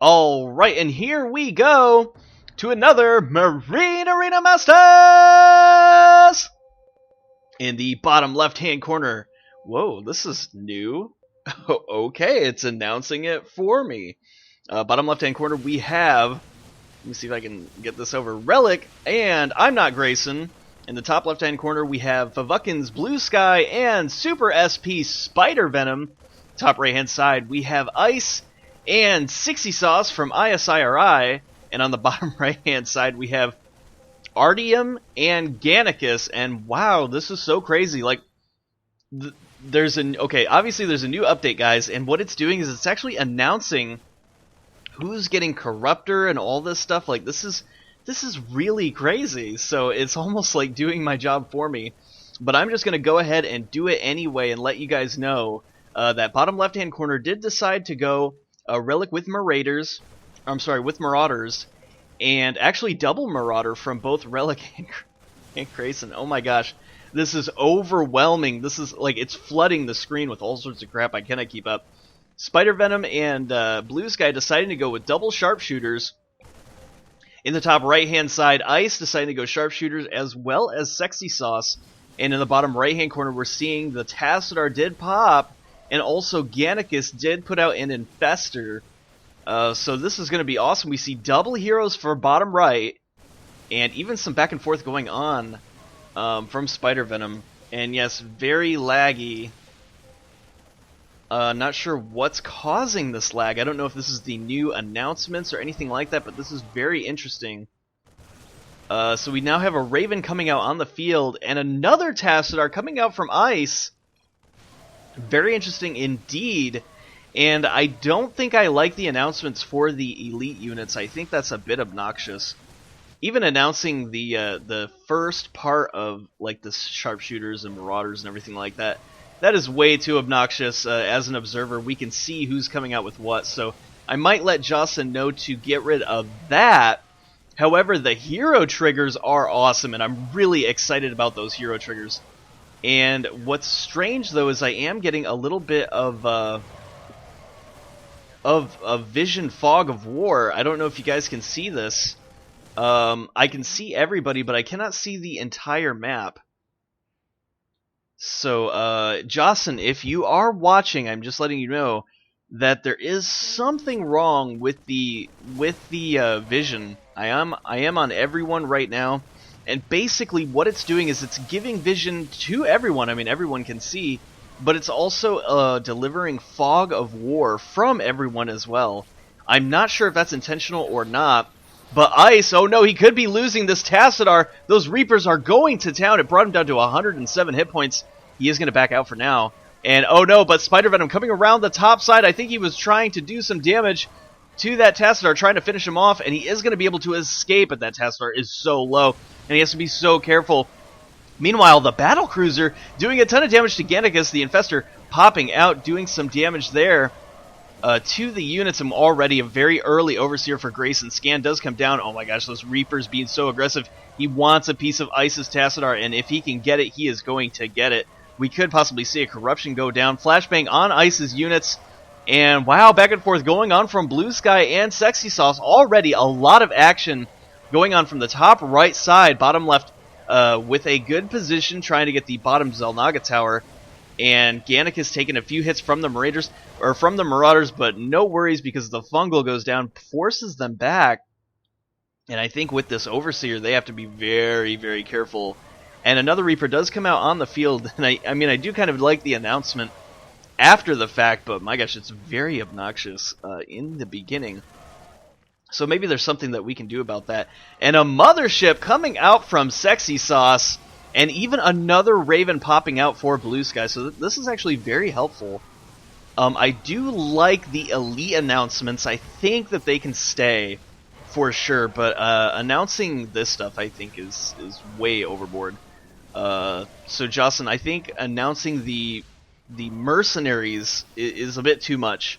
Alright, and here we go to another Marine Arena Masters! In the bottom left-hand corner. Whoa, this is new. Okay, it's announcing it for me. Bottom left-hand corner, we have... Let me see if I can get this over. Relic and ImNotGrayson. In the top left-hand corner, we have FVCKIN's Bluesky and SuprSP Spidervenom. Top right-hand side, we have Ice and SeexySauce from IsIrI. And on the bottom right-hand side, we have Artium and Gannicus. And wow, this is so crazy. Like, obviously there's a new update, guys. And what it's doing is it's actually announcing who's getting Corruptor and all this stuff. Like, this is really crazy. So it's almost like doing my job for me. But I'm just going to go ahead and do it anyway and let you guys know that bottom left-hand corner did decide to go Relic with Marauders. With Marauders. And actually double Marauder from both Relic and Grayson. Oh my gosh. This is overwhelming. This is like, it's flooding the screen with all sorts of crap I cannot keep up. Spidervenom and Bluesky deciding to go with double sharpshooters. In the top right-hand side, Ice deciding to go sharpshooters as well as SeexySauce. And in the bottom right-hand corner, we're seeing the Tassadar did pop, and also Gannicus did put out an Infester. So this is going to be awesome. We see double heroes for bottom right, and even some back and forth going on from Spidervenom. And yes, very laggy. Not sure what's causing this lag. I don't know if this is the new announcements or anything like that, but this is very interesting. So we now have a Raven coming out on the field, and another Tassadar coming out from Ice. Very interesting indeed. And I don't think I like the announcements for the elite units. I think that's a bit obnoxious. Even announcing the first part of like the sharpshooters and marauders and everything like that. That is way too obnoxious. As an observer, we can see who's coming out with what. So I might let Jocelyn know to get rid of that. However, the hero triggers are awesome, and I'm really excited about those hero triggers. And what's strange, though, is I am getting a little bit of vision fog of war. I don't know if you guys can see this. I can see everybody, but I cannot see the entire map. So, Jocelyn, if you are watching, I'm just letting you know that there is something wrong with the vision. I am on everyone right now, and basically what it's doing is it's giving vision to everyone. I mean, everyone can see, but it's also delivering fog of war from everyone as well. I'm not sure if that's intentional or not, but Ice, oh no, he could be losing this Tassadar. Those Reapers are going to town. It brought him down to 107 hit points. He is going to back out for now. And oh no, but Spidervenom coming around the top side. I think he was trying to do some damage to that Tassadar, trying to finish him off, and he is going to be able to escape, but that Tassadar is so low, and he has to be so careful. Meanwhile, the Battlecruiser doing a ton of damage to Gannicus, the Infester popping out, doing some damage there to the units. I'm already a very early Overseer for Grayson. Scan does come down. Oh my gosh, those Reapers being so aggressive. He wants a piece of Ice's Tassadar, and if he can get it, he is going to get it. We could possibly see a Corruption go down. Flashbang on Ice's units. And wow, back and forth going on from Bluesky and SeexySauce. Already a lot of action going on from the top right side, bottom left, with a good position trying to get the bottom Xel'Naga tower. And Gannicus taking a few hits from the Marauders, but no worries because the fungal goes down, forces them back. And I think with this Overseer, they have to be very, very careful. And another Reaper does come out on the field, and I mean, I do kind of like the announcement after the fact, but my gosh, it's very obnoxious in the beginning. So maybe there's something that we can do about that. And a Mothership coming out from SeexySauce, and even another Raven popping out for Bluesky. So this is actually very helpful. I do like the elite announcements. I think that they can stay for sure, but announcing this stuff I think is way overboard. So Jocelyn, I think announcing the mercenaries is a bit too much.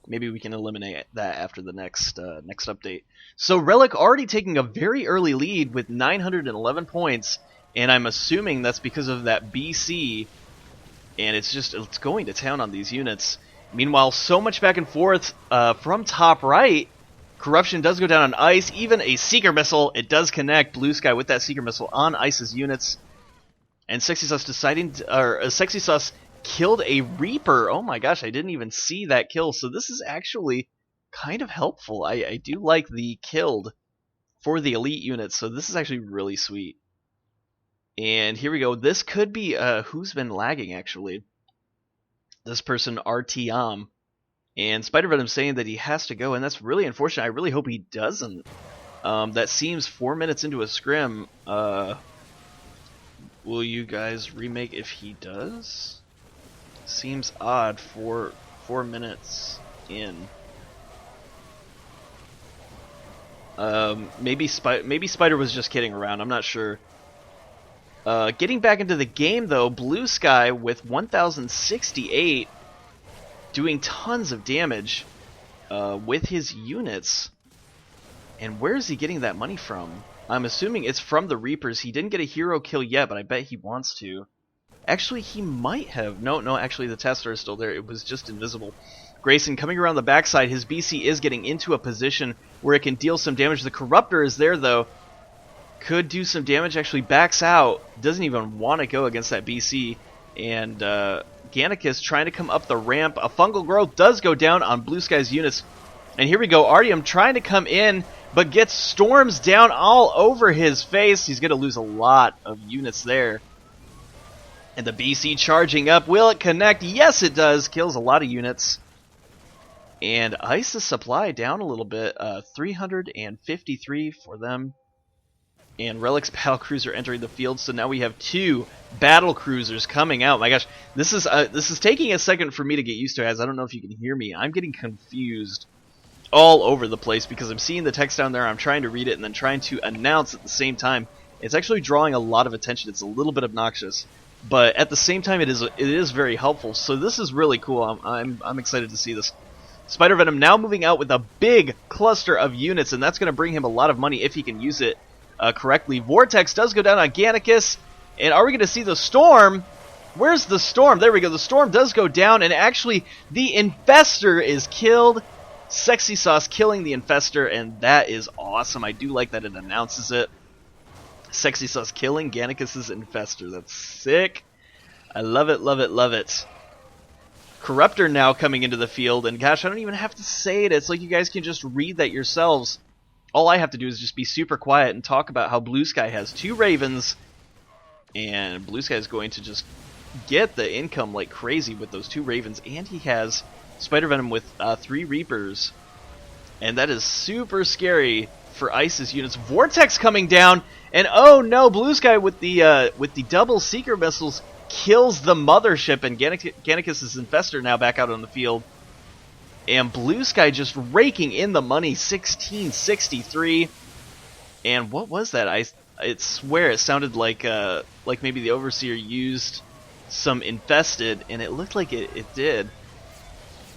Maybe we can eliminate that after the next update. So Relic already taking a very early lead with 911 points, and I'm assuming that's because of that BC, and it's going to town on these units. Meanwhile, so much back and forth from top right. Corruption does go down on ice. Even a Seeker Missile, it does connect Bluesky with that Seeker Missile on ice's units. And SeexySauce SeexySauce killed a Reaper. Oh my gosh, I didn't even see that kill. So this is actually kind of helpful. I do like the killed for the elite units. So this is actually really sweet. And here we go. This could be who's been lagging actually. This person RTM. And Spidervenom saying that he has to go, and that's really unfortunate. I really hope he doesn't. That seems 4 minutes into a scrim. Will you guys remake if he does? Seems odd for 4 minutes in. Maybe Spider was just kidding around. I'm not sure. Getting back into the game though, Bluesky with 1068. Doing tons of damage with his units. And where is he getting that money from? I'm assuming it's from the Reapers. He didn't get a hero kill yet, but I bet he wants to. Actually, he might have. No, actually the tester is still there. It was just invisible. Grayson coming around the backside. His BC is getting into a position where it can deal some damage. The Corruptor is there, though. Could do some damage. Actually backs out. Doesn't even want to go against that BC. And Gannicus trying to come up the ramp. A fungal growth does go down on Bluesky's units. And here we go. Artyom trying to come in, but gets storms down all over his face. He's going to lose a lot of units there. And the BC charging up. Will it connect? Yes, it does. Kills a lot of units. And Ice's supply down a little bit. 353 for them. And Relic's battlecruiser entering the field, so now we have 2 battlecruisers coming out. My gosh, this is taking a second for me to get used to, as I don't know if you can hear me. I'm getting confused all over the place because I'm seeing the text down there, I'm trying to read it, and then trying to announce at the same time. It's actually drawing a lot of attention. It's a little bit obnoxious, but at the same time, it is very helpful. So this is really cool. I'm excited to see this. Spidervenom now moving out with a big cluster of units, and that's going to bring him a lot of money if he can use it correctly. Vortex does go down on Gannicus, and are we going to see the Storm? Where's the Storm? There we go. The Storm does go down, and actually the Infestor is killed. SeexySauce killing the Infestor, and that is awesome. I do like that it announces it. SeexySauce killing Gannicus's Infestor. That's sick. I love it, love it, love it. Corruptor now coming into the field, and gosh, I don't even have to say it. It's like you guys can just read that yourselves. All I have to do is just be super quiet and talk about how Bluesky has 2 Ravens, and Bluesky is going to just get the income like crazy with those 2 Ravens, and he has Spidervenom with 3 Reapers, and that is super scary for Ice's units. Vortex coming down, and oh no, Bluesky with the double Seeker missiles kills the mothership, and Gannicus's Infestor now back out on the field. And Bluesky just raking in the money, 1663. And what was that? I swear it sounded like maybe the Overseer used some Infested, and it looked like it did.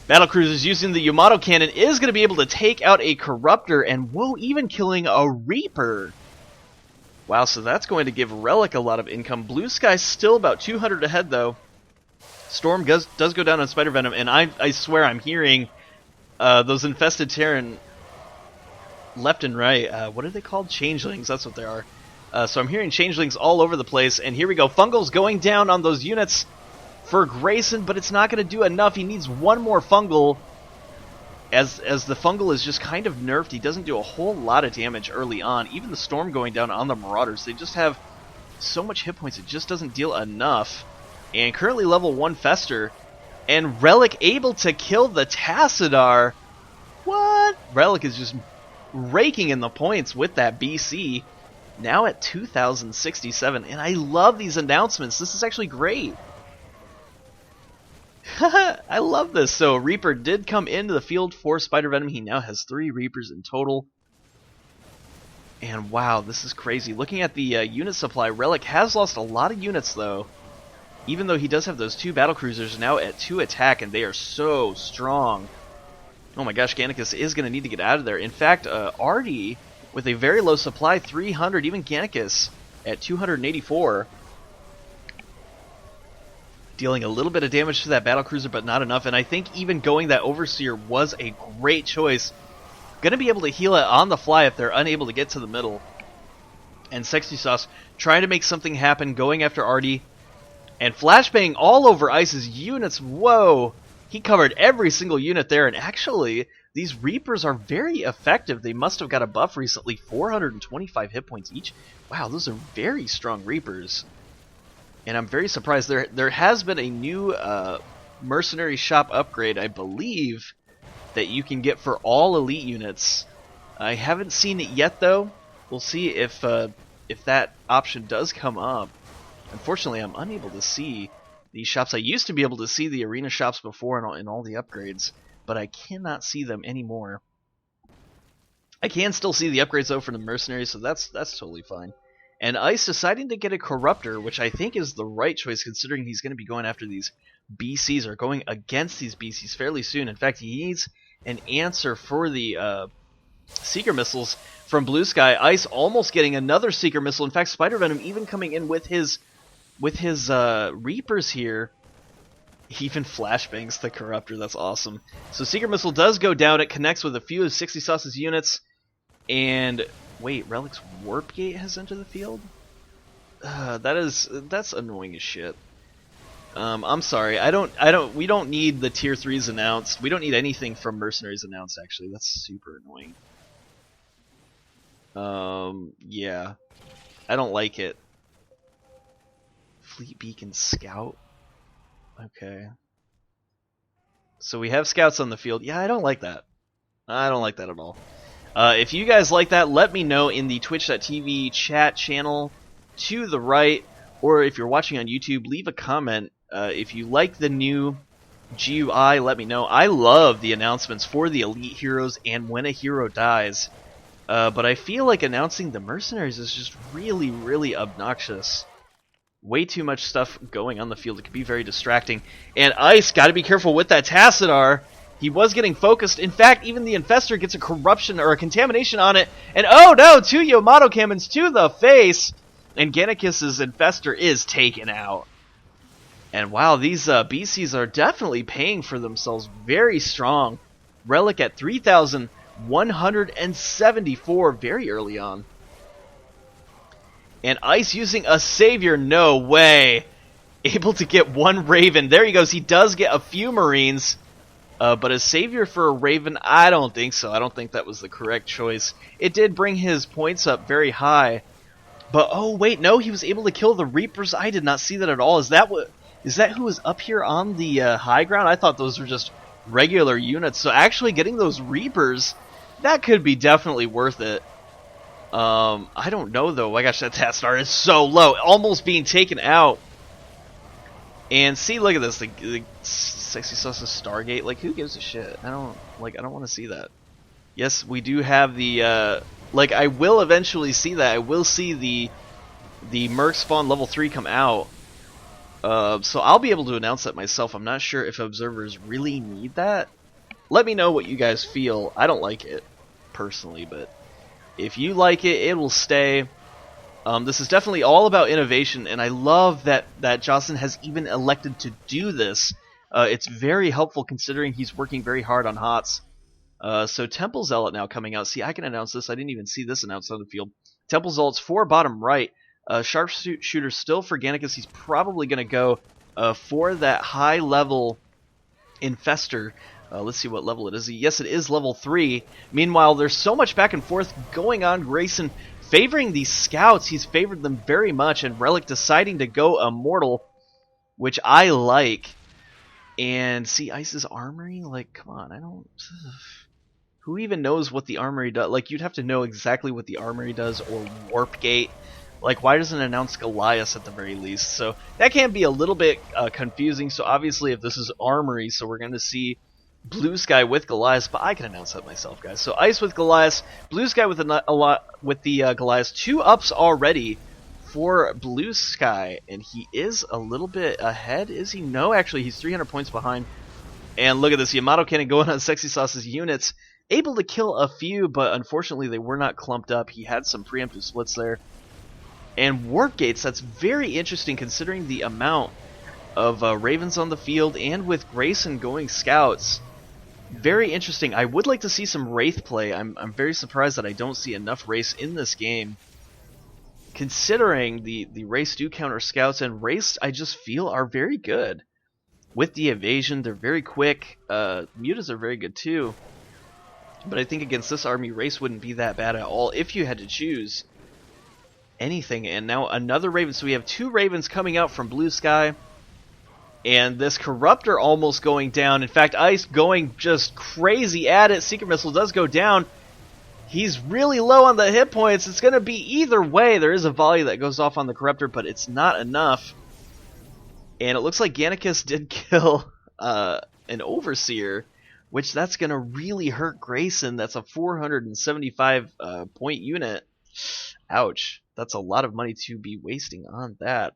Battlecruisers using the Yamato cannon is going to be able to take out a Corruptor, and whoa, even killing a Reaper. Wow, so that's going to give Relic a lot of income. Bluesky's still about 200 ahead, though. Storm does go down on Spidervenom, and I swear I'm hearing those infested Terran left and right. What are they called? Changelings, that's what they are. So I'm hearing changelings all over the place, and here we go. Fungal's going down on those units for Grayson, but it's not going to do enough. He needs one more Fungal, as the Fungal is just kind of nerfed. He doesn't do a whole lot of damage early on. Even the Storm going down on the Marauders, they just have so much hit points, it just doesn't deal enough. And currently level 1 Fester, and Relic able to kill the Tassadar. What? Relic is just raking in the points with that BC. Now at 2,067, and I love these announcements. This is actually great. I love this. So Reaper did come into the field for Spidervenom. He now has 3 Reapers in total. And wow, this is crazy. Looking at the unit supply, Relic has lost a lot of units though. Even though he does have those 2 battlecruisers now at 2 attack, and they are so strong. Oh my gosh, Gannicus is going to need to get out of there. In fact, Artie, with a very low supply, 300, even Gannicus at 284. Dealing a little bit of damage to that battlecruiser, but not enough. And I think even going that Overseer was a great choice going to be able to heal it on the fly if they're unable to get to the middle. And SeexySauce trying to make something happen, going after Artie. And flashbang all over Ice's units. Whoa! He covered every single unit there, and actually, these Reapers are very effective. They must have got a buff recently, 425 hit points each. Wow, those are very strong Reapers. And I'm very surprised. There has been a new mercenary shop upgrade, I believe, that you can get for all elite units. I haven't seen it yet, though. We'll see if that option does come up. Unfortunately, I'm unable to see these shops. I used to be able to see the arena shops before in all the upgrades, but I cannot see them anymore. I can still see the upgrades though for the mercenaries, so that's totally fine. And Ice deciding to get a Corruptor, which I think is the right choice considering he's going to be going after these BCs or going against these BCs fairly soon. In fact, he needs an answer for the Seeker missiles from Bluesky. Ice almost getting another Seeker missile. In fact, Spidervenom even coming in with his Reapers here. He even flashbangs the Corruptor. That's awesome. So Seeker missile does go down. It connects with a few of SeexySauce's units. And wait, Relic's Warp Gate has entered the field? That's annoying as shit. I'm sorry. We don't need the tier 3s announced. We don't need anything from mercenaries announced, actually. That's super annoying. Yeah. I don't like it. Fleet Beacon Scout? Okay. So we have scouts on the field. Yeah, I don't like that. I don't like that at all. If you guys like that, let me know in the twitch.tv chat channel to the right, or if you're watching on YouTube, leave a comment. If you like the new GUI, let me know. I love the announcements for the elite heroes and when a hero dies, but I feel like announcing the mercenaries is just really, really obnoxious. Way too much stuff going on the field. It can be very distracting. And Ice, got to be careful with that Tassadar. He was getting focused. In fact, even the Infestor gets a corruption or a contamination on it. And oh no, 2 Yamato cannons to the face. And Gannicus's Infestor is taken out. And wow, these BCs are definitely paying for themselves. Very strong. Relic at 3,174 very early on. And Ice using a Savior, no way. Able to get one Raven. There he goes. He does get a few Marines. But a Savior for a Raven, I don't think so. I don't think that was the correct choice. It did bring his points up very high. But oh wait, no, he was able to kill the Reapers. I did not see that at all. Is that who was up here on the high ground? I thought those were just regular units. So actually getting those Reapers, that could be definitely worth it. I don't know though. My gosh, that Tassadar is so low, almost being taken out. And see, look at this, the SeexySauce's Stargate. Like, who gives a shit? I don't want to see that. Yes, we do have the I will eventually see that. I will see the Merc Spawn level 3 come out. So I'll be able to announce that myself. I'm not sure if observers really need that. Let me know what you guys feel. I don't like it personally, but if you like it, it will stay. This is definitely all about innovation, and I love that Jocelyn has even elected to do this. It's very helpful considering he's working very hard on HOTS. So Temple Zealot now coming out. See, I can announce this. I didn't even see this announced on the field. Temple Zealot's 4 bottom right. Sharpshooter still for Gannicus. He's probably going to go for that high level Infestor. Let's see what level it is. Yes, it is level 3. Meanwhile, there's so much back and forth going on. Grayson favoring these scouts. He's favored them very much, and Relic deciding to go Immortal, which I like. And see, Ice's Armory? Like, come on, I don't... Who even knows what the Armory does? Like, you'd have to know exactly what the Armory does, or Warp Gate. Like, why doesn't it announce Goliath at the very least? So, that can be a little bit confusing. So, obviously, if this is Armory, so we're going to see Bluesky with Goliath, but I can announce that myself, guys. So Ice with Goliath, Bluesky with the Goliath. 2 ups already for Bluesky, and he is a little bit ahead. Is he? No, actually, he's 300 points behind. And look at this, Yamato Cannon going on SeexySauce's units, able to kill a few, but unfortunately they were not clumped up. He had some preemptive splits there. And Warp Gates, that's very interesting considering the amount of Ravens on the field, and with Grayson going scouts. Very interesting. I would like to see some Wraith play. I'm very surprised that I don't see enough Wraiths in this game. Considering the Wraiths do counter scouts, and Wraiths I just feel are very good. With the evasion, they're very quick. Mutas are very good too. But I think against this army, Wraiths wouldn't be that bad at all if you had to choose anything. And now another Raven. So we have 2 Ravens coming out from Bluesky. And this Corruptor almost going down. In fact, Ice going just crazy at it. Secret Missile does go down. He's really low on the hit points. It's going to be either way. There is a volley that goes off on the Corruptor, but it's not enough. And it looks like Gannicus did kill an Overseer, which that's going to really hurt Grayson. That's a 475 point unit. Ouch. That's a lot of money to be wasting on that.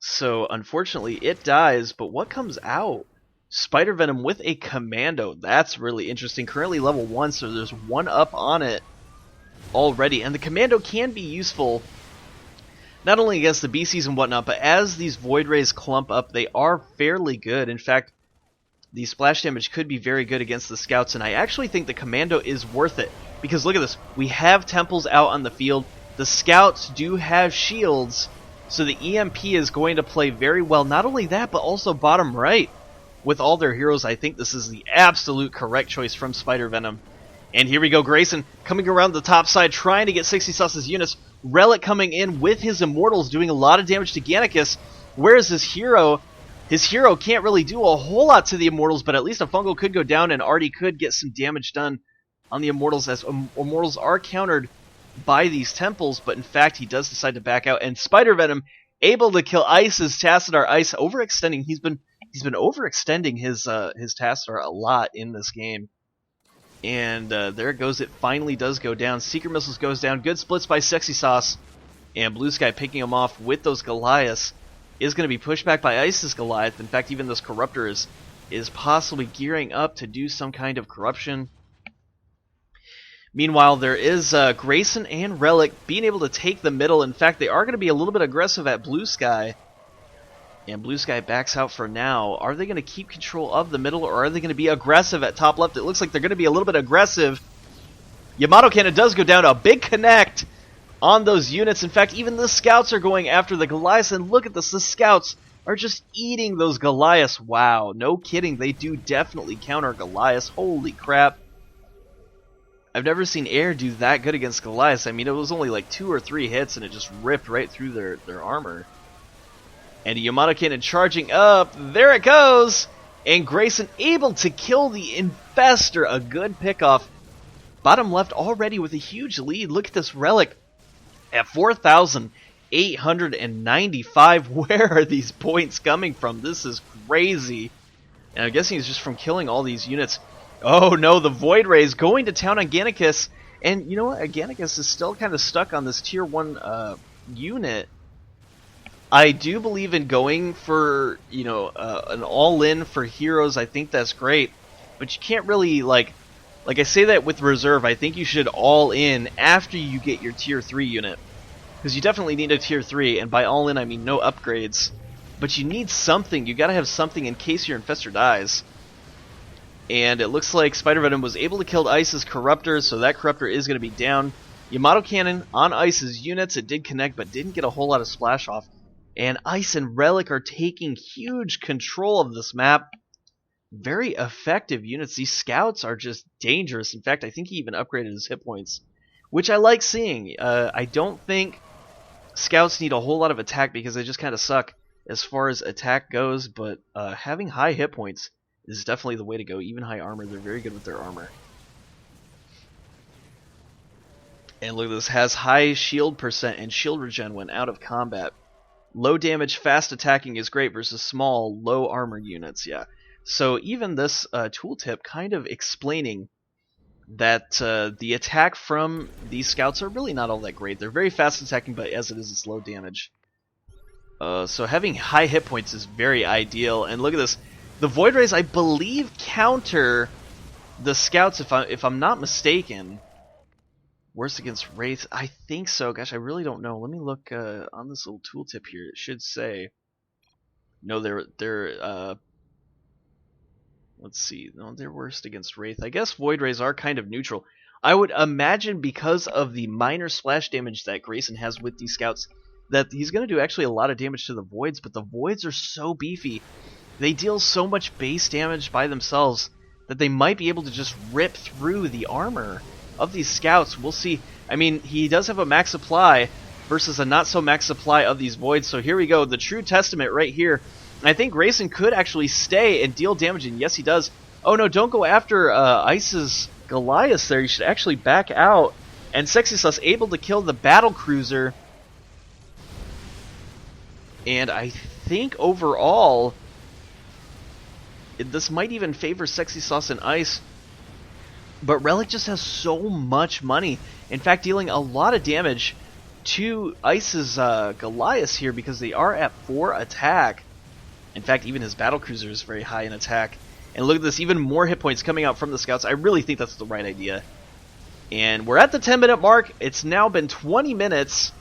So, unfortunately, it dies, but what comes out? Spidervenom with a Commando. That's really interesting. Currently level 1, so there's 1 up on it already. And the Commando can be useful, not only against the BCs and whatnot, but as these Void Rays clump up, they are fairly good. In fact, the splash damage could be very good against the Scouts, and I actually think the Commando is worth it. Because look at this. We have Temples out on the field. The Scouts do have shields. So the EMP is going to play very well. Not only that, but also bottom right. With all their heroes, I think this is the absolute correct choice from Spidervenom. And here we go, Grayson coming around the top side, trying to get SeexySauce's units. Relic coming in with his Immortals, doing a lot of damage to Gannicus. Whereas his hero can't really do a whole lot to the Immortals, but at least a Fungal could go down, and Artie could get some damage done on the Immortals, as Immortals are countered by these Temples, but in fact he does decide to back out, and Spidervenom able to kill Ice's Tassadar. Ice overextending. He's been overextending his Tassadar a lot in this game. And there it goes. It finally does go down. Secret Missiles goes down. Good splits by SeexySauce, and Bluesky picking him off with those Goliaths is going to be pushed back by Ice's Goliath. In fact, even this Corruptor is possibly gearing up to do some kind of corruption. Meanwhile, there is Grayson and Relic being able to take the middle. In fact, they are going to be a little bit aggressive at Bluesky. And Bluesky backs out for now. Are they going to keep control of the middle, or are they going to be aggressive at top left? It looks like they're going to be a little bit aggressive. Yamato Cannon does go down. A big connect on those units. In fact, even the Scouts are going after the Goliaths. And look at this. The Scouts are just eating those Goliaths. Wow. No kidding. They do definitely counter Goliaths. Holy crap. I've never seen air do that good against Goliaths. I mean, it was only like 2 or 3 hits, and it just ripped right through their armor. And Yamato Cannon charging up. There it goes! And Grayson able to kill the Infestor. A good pickoff. Bottom left already with a huge lead. Look at this Relic at 4,895. Where are these points coming from? This is crazy. And I'm guessing it's just from killing all these units. Oh no, the Void Ray is going to town on Gannicus. And you know what? Gannicus is still kind of stuck on this tier 1 unit. I do believe in going for, you know, an all-in for heroes. I think that's great. But you can't really, like I say that with reserve, I think you should all-in after you get your tier 3 unit. Because you definitely need a tier 3, and by all-in I mean no upgrades. But you need something. You gotta have something in case your Infestor dies. And it looks like Spidervenom was able to kill Ice's Corruptor, so that Corruptor is going to be down. Yamato Cannon on Ice's units. It did connect, but didn't get a whole lot of splash off. And Ice and Relic are taking huge control of this map. Very effective units. These Scouts are just dangerous. In fact, I think he even upgraded his hit points, which I like seeing. I don't think Scouts need a whole lot of attack because they just kind of suck as far as attack goes, but having high hit points is definitely the way to go. Even high armor, they're very good with their armor. And look at this, has high shield percent and shield regen when out of combat. Low damage, fast attacking is great versus small, low armor units, yeah. So even this tooltip kind of explaining that the attack from these Scouts are really not all that great. They're very fast attacking, but as it is, it's low damage. So having high hit points is very ideal. And look at this. The Void Rays, I believe, counter the Scouts, if I'm not mistaken. Worse against Wraiths? I think so. Gosh, I really don't know. Let me look on this little tooltip here. It should say. No, they're Let's see. No, they're worst against Wraith. I guess Void Rays are kind of neutral. I would imagine because of the minor splash damage that Grayson has with these scouts, that he's going to do actually a lot of damage to the Voids, but the Voids are so beefy. They deal so much base damage by themselves that they might be able to just rip through the armor of these scouts. We'll see. I mean, he does have a max supply versus a not-so-max supply of these Voids, so here we go. The true testament right here. I think Grayson could actually stay and deal damage, and yes, he does. Oh no, don't go after Ice's Goliath there. You should actually back out. And SeexySauce able to kill the battle cruiser. And I think overall, this might even favor SeexySauce and Ice. But Relic just has so much money. In fact, dealing a lot of damage to Ice's Goliath here because they are at 4 attack. In fact, even his battlecruiser is very high in attack. And look at this, even more hit points coming out from the scouts. I really think that's the right idea. And we're at the 10-minute mark. It's now been 20 minutes.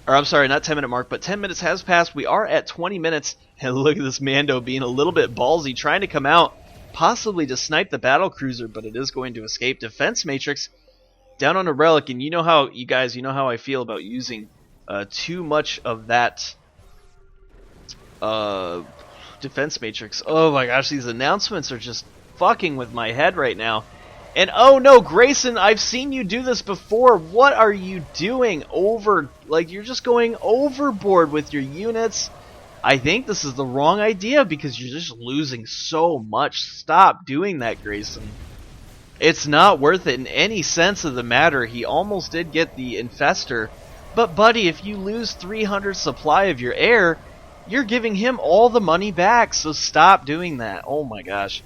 Or I'm sorry, not 10-minute mark, but 10 minutes has passed. We are at 20 minutes. And look at this Mando being a little bit ballsy, trying to come out, possibly to snipe the battlecruiser, but it is going to escape. Defense Matrix down on a Relic, and you know how, you guys, you know how I feel about using too much of that Defense Matrix. Oh my gosh, these announcements are just fucking with my head right now. And oh no, Grayson, I've seen you do this before. What are you doing? You're just going overboard with your units. I think this is the wrong idea because you're just losing so much. Stop doing that, Grayson. It's not worth it in any sense of the matter. He almost did get the Infestor. But buddy, if you lose 300 supply of your air, you're giving him all the money back. So stop doing that. Oh my gosh.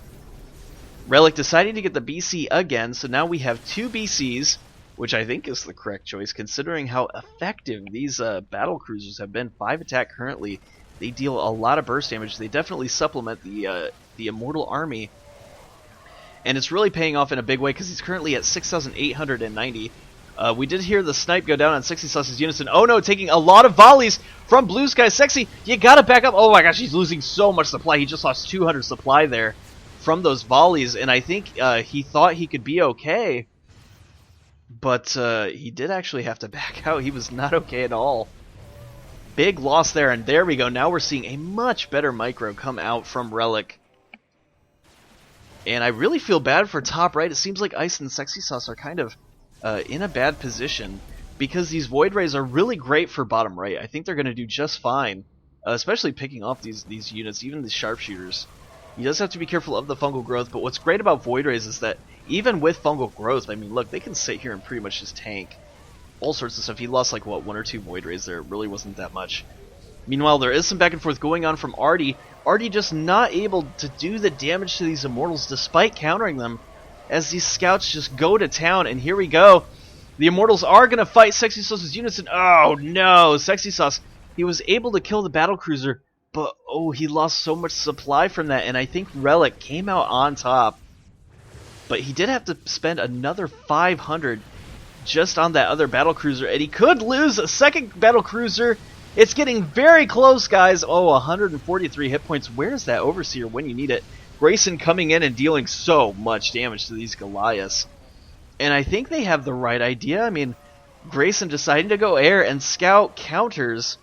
Relic deciding to get the BC again, so now we have 2 BCs, which I think is the correct choice, considering how effective these battle cruisers have been. 5 attack currently. They deal a lot of burst damage. They definitely supplement the Immortal Army. And it's really paying off in a big way because he's currently at 6,890. We did hear the snipe go down on SeexySauce's units, and oh no, taking a lot of volleys from Bluesky. Sexy, you gotta back up. Oh my gosh, he's losing so much supply. He just lost 200 supply there from those volleys, and I think he thought he could be okay, but he did actually have to back out. He was not okay at all. Big loss there, and there we go. Now we're seeing a much better micro come out from Relic. And I really feel bad for top right. It seems like Ice and SeexySauce are kind of in a bad position because these Void Rays are really great for bottom right. I think they're going to do just fine, especially picking off these units, even the sharpshooters. He does have to be careful of the fungal growth, but what's great about Void Rays is that even with fungal growth, I mean, look, they can sit here and pretty much just tank all sorts of stuff. He lost like, what, 1 or 2 Void Rays there. It really wasn't that much. Meanwhile, there is some back and forth going on from Artie. Artie just not able to do the damage to these Immortals despite countering them as these scouts just go to town. And here we go. The Immortals are going to fight SeexySauce's units, and oh no, SeexySauce, he was able to kill the battlecruiser, but oh, he lost so much supply from that, and I think Relic came out on top. But he did have to spend another 500 just on that other battlecruiser, and he could lose a second battlecruiser. It's getting very close, guys. Oh, 143 hit points. Where's that Overseer when you need it? Grayson coming in and dealing so much damage to these Goliaths. And I think they have the right idea. I mean, Grayson deciding to go air and scout counters.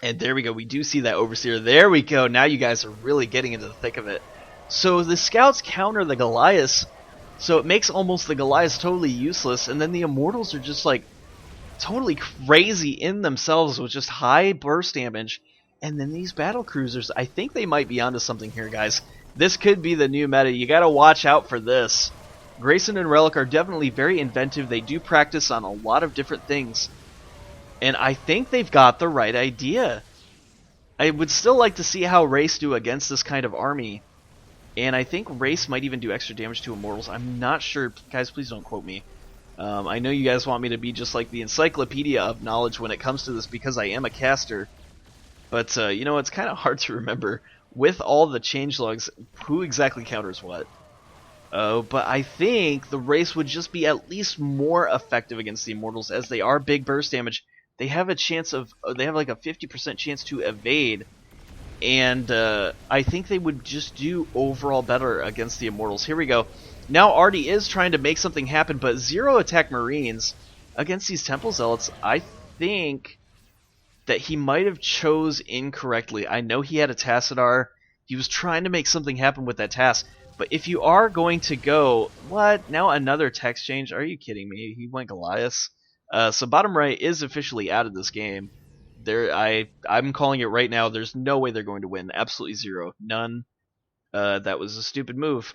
And there we go. We do see that Overseer. There we go. Now you guys are really getting into the thick of it. So the scouts counter the Goliaths. So it makes almost the Goliaths totally useless. And then the Immortals are just like totally crazy in themselves with just high burst damage. And then these battle cruisers, I think they might be onto something here, guys. This could be the new meta. You gotta watch out for this. Grayson and Relic are definitely very inventive. They do practice on a lot of different things. And I think they've got the right idea. I would still like to see how Race do against this kind of army. And I think Race might even do extra damage to Immortals. I'm not sure. Guys, please don't quote me. I know you guys want me to be just like the encyclopedia of knowledge when it comes to this because I am a caster. But, you know, it's kind of hard to remember with all the changelogs who exactly counters what. But I think the Race would just be at least more effective against the Immortals as they are big burst damage. They have a chance of, they have like a 50% chance to evade. and I think they would just do overall better against the Immortals. Here we go. Now Artie is trying to make something happen, but 0 attack Marines against these Temple Zealots, I think that he might have chose incorrectly. I know he had a Tassadar. He was trying to make something happen with that task. But if you are going to go... What? Now another text change? Are you kidding me? He went Goliath. So bottom right is officially out of this game. I'm calling it right now. There's no way they're going to win. Absolutely 0. None. That was a stupid move.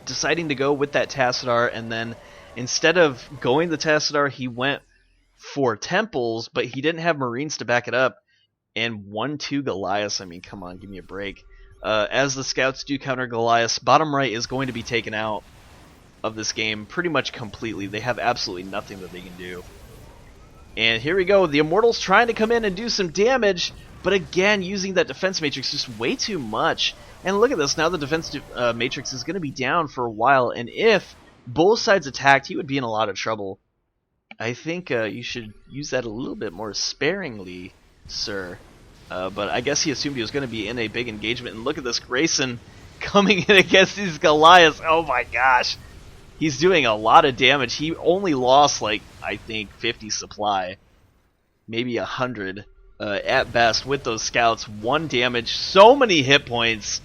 Deciding to go with that Tassadar, and then instead of going the Tassadar, he went for Temples, but he didn't have Marines to back it up, and 1-2 Goliath. I mean, come on, give me a break. As the Scouts do counter Goliath, bottom right is going to be taken out of this game pretty much completely. They have absolutely nothing that they can do. And here we go, the Immortals trying to come in and do some damage, but again, using that defense matrix just way too much. And look at this, now the defense matrix is going to be down for a while, and if both sides attacked, he would be in a lot of trouble. I think you should use that a little bit more sparingly, sir. But I guess he assumed he was going to be in a big engagement, and look at this, Grayson coming in against these Goliaths. Oh my gosh. He's doing a lot of damage. He only lost, like, I think 50 supply. Maybe 100 at best with those Scouts. 1 damage, so many hit points.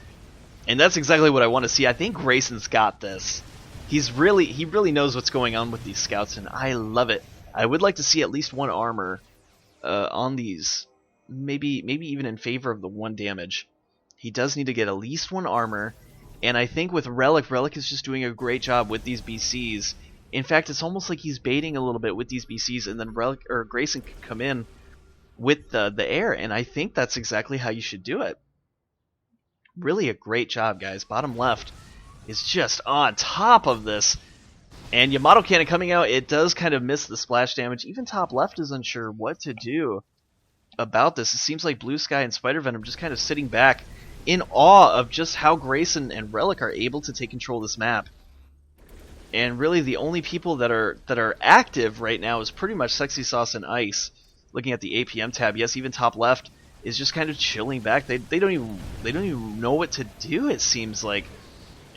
And that's exactly what I want to see. I think Grayson's got this. He really knows what's going on with these Scouts, and I love it. I would like to see at least 1 armor on these. Maybe even in favor of the 1 damage. He does need to get at least 1 armor. And I think with Relic is just doing a great job with these BCs. In fact, it's almost like he's baiting a little bit with these BCs, and then Grayson can come in with the air, and I think that's exactly how you should do it. Really a great job, guys. Bottom left is just on top of this. And Yamato Cannon coming out, it does kind of miss the splash damage. Even top left is unsure what to do about this. It seems like Bluesky and Spidervenom just kind of sitting back in awe of just how Grayson and Relic are able to take control of this map. And really the only people that are active right now is pretty much SeexySauce and Ice. Looking at the APM tab, yes, even top left is just kind of chilling back. They don't even know what to do, it seems like.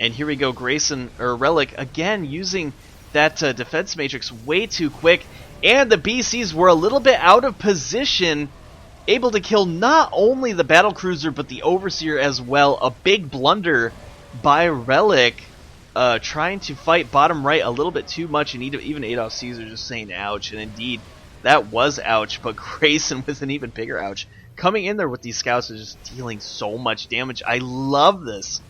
And here we go, Relic again using that defense matrix way too quick, and the BCs were a little bit out of position, able to kill not only the battlecruiser but the overseer as well. A big blunder by Relic, trying to fight bottom right a little bit too much, and even Adolf Caesar just saying ouch, and indeed that was ouch, but Grayson with an even bigger ouch. Coming in there with these Scouts is just dealing so much damage. I love this.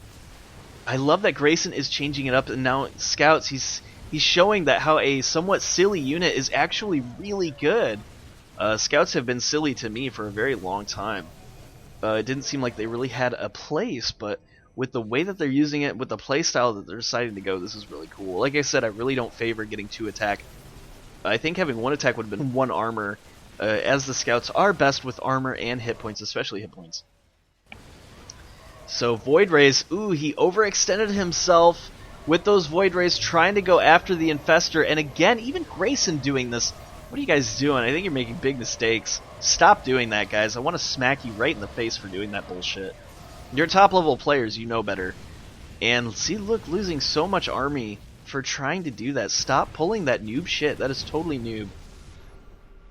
I love that Grayson is changing it up, and now Scouts, he's showing that how a somewhat silly unit is actually really good. Scouts have been silly to me for a very long time. It didn't seem like they really had a place, but with the way that they're using it, with the playstyle that they're deciding to go, this is really cool. Like I said, I really don't favor getting 2 attack. I think having 1 attack would have been 1 armor, as the Scouts are best with armor and hit points, especially hit points. So Void Rays, ooh, he overextended himself with those Void Rays, trying to go after the Infestor, and again, even Grayson doing this. What are you guys doing? I think you're making big mistakes. Stop doing that, guys. I want to smack you right in the face for doing that bullshit. You're top level players, you know better. And see, look, losing so much army for trying to do that. Stop pulling that noob shit. That is totally noob.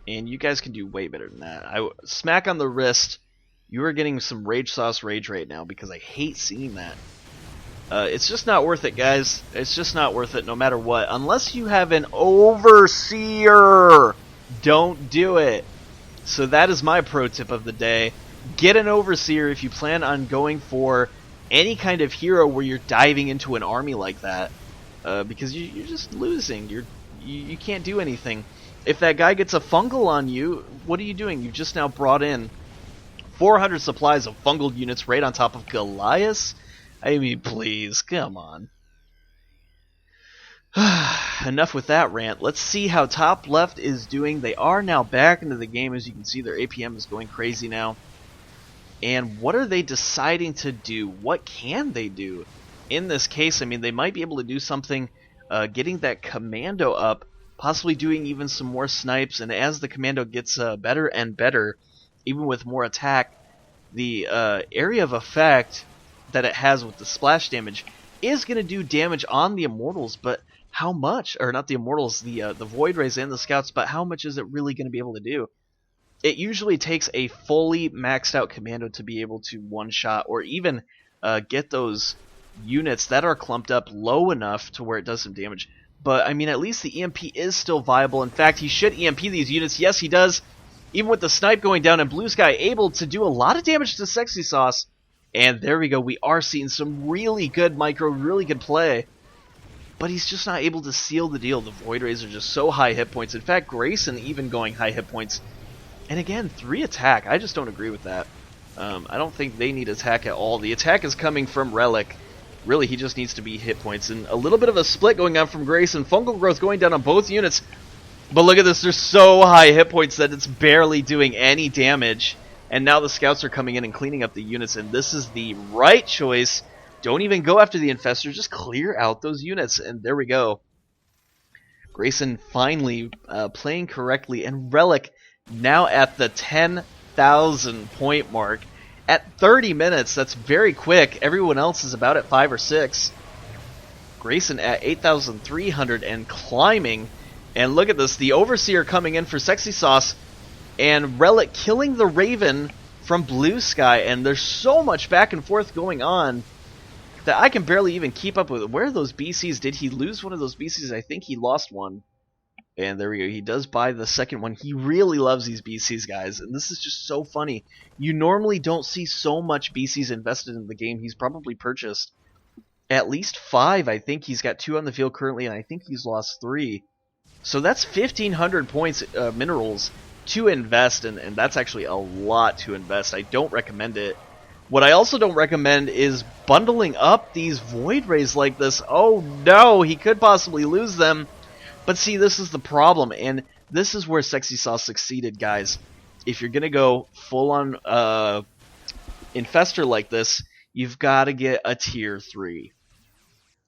And you guys can do way better than that. Smack on the wrist. You are getting some Rage Sauce rage right now, because I hate seeing that. It's just not worth it, guys. It's just not worth it no matter what. Unless you have an Overseer, don't do it. So that is my pro tip of the day. Get an Overseer if you plan on going for any kind of hero where you're diving into an army like that. Because you're just losing. You can't do anything. If that guy gets a fungal on you, what are you doing? You've just now brought in 400 supplies of fungal units right on top of Goliath. I mean, please, come on. Enough with that rant. Let's see how top left is doing. They are now back into the game. As you can see, their APM is going crazy now. And what are they deciding to do? What can they do? In this case, I mean, they might be able to do something, getting that commando up, possibly doing even some more snipes, and as the commando gets better and better, even with more attack, the area of effect that it has with the splash damage is going to do damage on the Immortals, but how much? Or not the Immortals, the Void Rays and the Scouts, but how much is it really going to be able to do? It usually takes a fully maxed out commando to be able to one-shot or even get those units that are clumped up low enough to where it does some damage. But, I mean, at least the EMP is still viable. In fact, he should EMP these units. Yes, he does. Even with the snipe going down, and Bluesky able to do a lot of damage to SeexySauce. And there we go. We are seeing some really good micro, really good play. But he's just not able to seal the deal. The Void Rays are just so high hit points. In fact, Grayson even going high hit points. And again, 3 attack. I just don't agree with that. I don't think they need attack at all. The attack is coming from Relic. Really, he just needs to be hit points. And a little bit of a split going on from Grayson. Fungal growth going down on both units. But look at this. They're so high hit points that it's barely doing any damage. And now the Scouts are coming in and cleaning up the units. And this is the right choice. Don't even go after the Infestor. Just clear out those units. And there we go. Grayson finally playing correctly. And Relic now at the 10,000 point mark. At 30 minutes, that's very quick. Everyone else is about at 5 or 6. Grayson at 8,300 and climbing. And look at this, the Overseer coming in for SeexySauce. And Relic killing the Raven from Bluesky. And there's so much back and forth going on that I can barely even keep up with. Where are those BCs? Did he lose one of those BCs? I think he lost one. And there we go. He does buy the second one. He really loves these BCs, guys. And this is just so funny. You normally don't see so much BCs invested in the game. He's probably purchased at least 5. I think he's got 2 on the field currently, and I think he's lost 3. So that's 1,500 points minerals to invest, and that's actually a lot to invest. I don't recommend it. What I also don't recommend is bundling up these Void Rays like this. Oh no, he could possibly lose them. But see, this is the problem, and this is where SeexySauce succeeded, guys. If you're going to go full-on Infestor like this, you've got to get a Tier 3.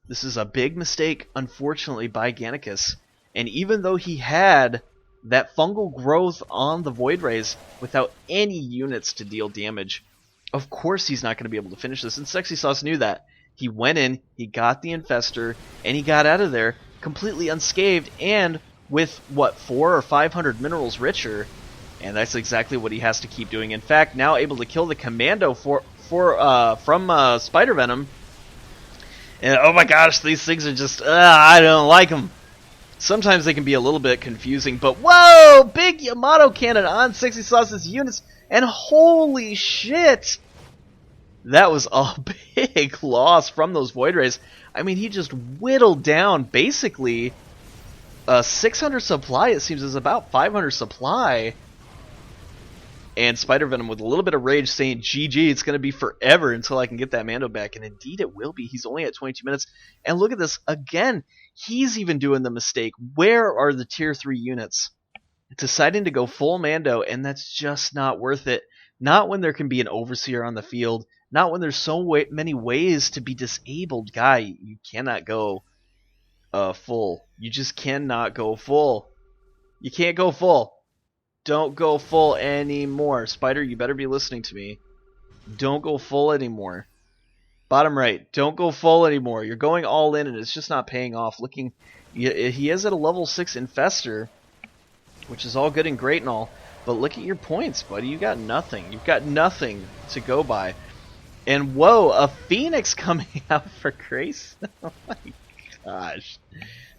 This is a big mistake, unfortunately, by Gannicus. And even though he had that fungal growth on the Void Rays without any units to deal damage, of course he's not going to be able to finish this, and SeexySauce knew that. He went in, he got the Infestor, and he got out of there completely unscathed, and with, what, 400 or 500 minerals richer, and that's exactly what he has to keep doing. In fact, now able to kill the Commando from Spidervenom, and oh my gosh, these things are just, I don't like them. Sometimes they can be a little bit confusing, but whoa, big Yamato cannon on SeexySauce's units, and holy shit, that was a big loss from those Void Rays. I mean, he just whittled down basically 600 supply, it seems, is about 500 supply. And Spidervenom with a little bit of rage saying, GG, it's going to be forever until I can get that Mando back. And indeed it will be. He's only at 22 minutes. And look at this. Again, he's even doing the mistake. Where are the Tier 3 units? Deciding to go full Mando, and that's just not worth it. Not when there can be an Overseer on the field. Not when there's so many ways to be disabled. Guy, you cannot go full. You just cannot go full. You can't go full. Don't go full anymore. Spider, you better be listening to me. Don't go full anymore. Bottom right, don't go full anymore. You're going all in and it's just not paying off. He is at a level 6 Infestor, which is all good and great and all, but look at your points, buddy. You got nothing. You've got nothing to go by. And whoa, a Phoenix coming out for Grayson. Oh my gosh.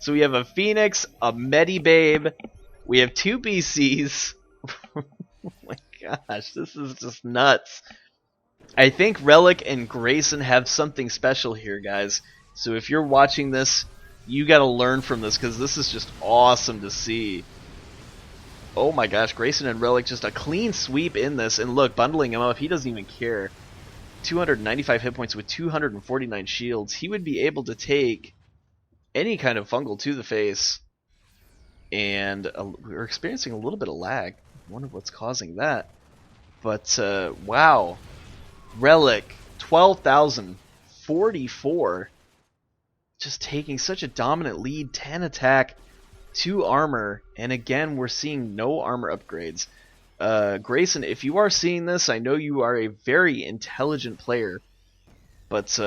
So we have a Phoenix, a Medibabe, we have 2 BCs. Oh my gosh, this is just nuts. I think Relic and Grayson have something special here, guys. So if you're watching this, you got to learn from this, because this is just awesome to see. Oh my gosh, Grayson and Relic just a clean sweep in this. And look, bundling him up, he doesn't even care. 295 hit points with 249 shields. He would be able to take any kind of fungal to the face. And we're experiencing a little bit of lag. I wonder what's causing that. But, wow. Relic, 12,044. Just taking such a dominant lead. 10 attack, 2 armor. And again, we're seeing no armor upgrades. Grayson, if you are seeing this, I know you are a very intelligent player, but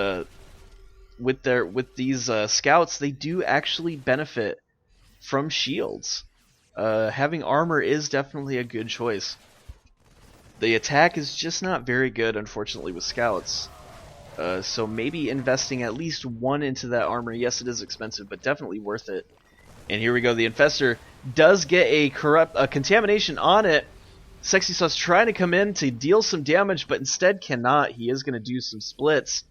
with these scouts, they do actually benefit from shields. Having armor is definitely a good choice. The attack is just not very good, unfortunately, with scouts. So maybe investing at least one into that armor. Yes, it is expensive, but definitely worth it. And here we go. The Infestor does get a contamination on it. SeexySauce trying to come in to deal some damage, but instead cannot. He is going to do some splits.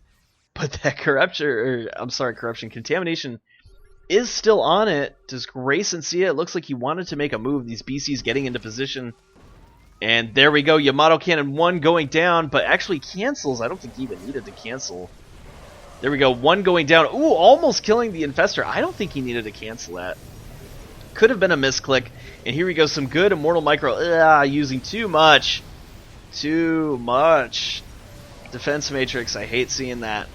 But that corruption contamination is still on it. Does Grayson see it? It looks like he wanted to make a move. These BCs getting into position. And there we go. Yamato Cannon 1 going down, but actually cancels. I don't think he even needed to cancel. There we go. 1 going down. Ooh, almost killing the Infestor. I don't think he needed to cancel that. Could have been a misclick. And here we go. Some good Immortal Micro. Using too much. Too much. Defense Matrix. I hate seeing that.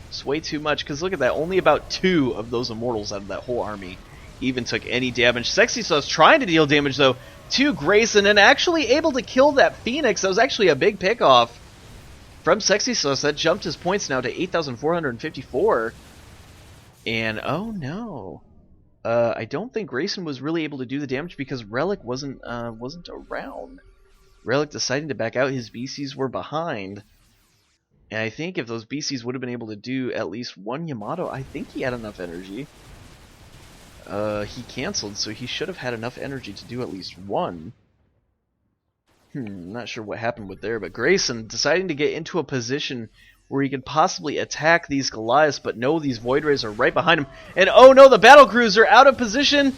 It's way too much, because look at that. Only about 2 of those Immortals out of that whole army even took any damage. SeexySauce trying to deal damage, though, to Grayson, and actually able to kill that Phoenix. That was actually a big pickoff from SeexySauce. That jumped his points now to 8,454. And, oh no. I don't think Grayson was really able to do the damage because Relic wasn't around. Relic deciding to back out. His BCs were behind. And I think if those BCs would have been able to do at least one Yamato, I think he had enough energy. He canceled, so he should have had enough energy to do at least one. Not sure what happened with there, but Grayson deciding to get into a position where he could possibly attack these Goliaths, but no, these Void Rays are right behind him. And oh no, the Battle Cruiser out of position,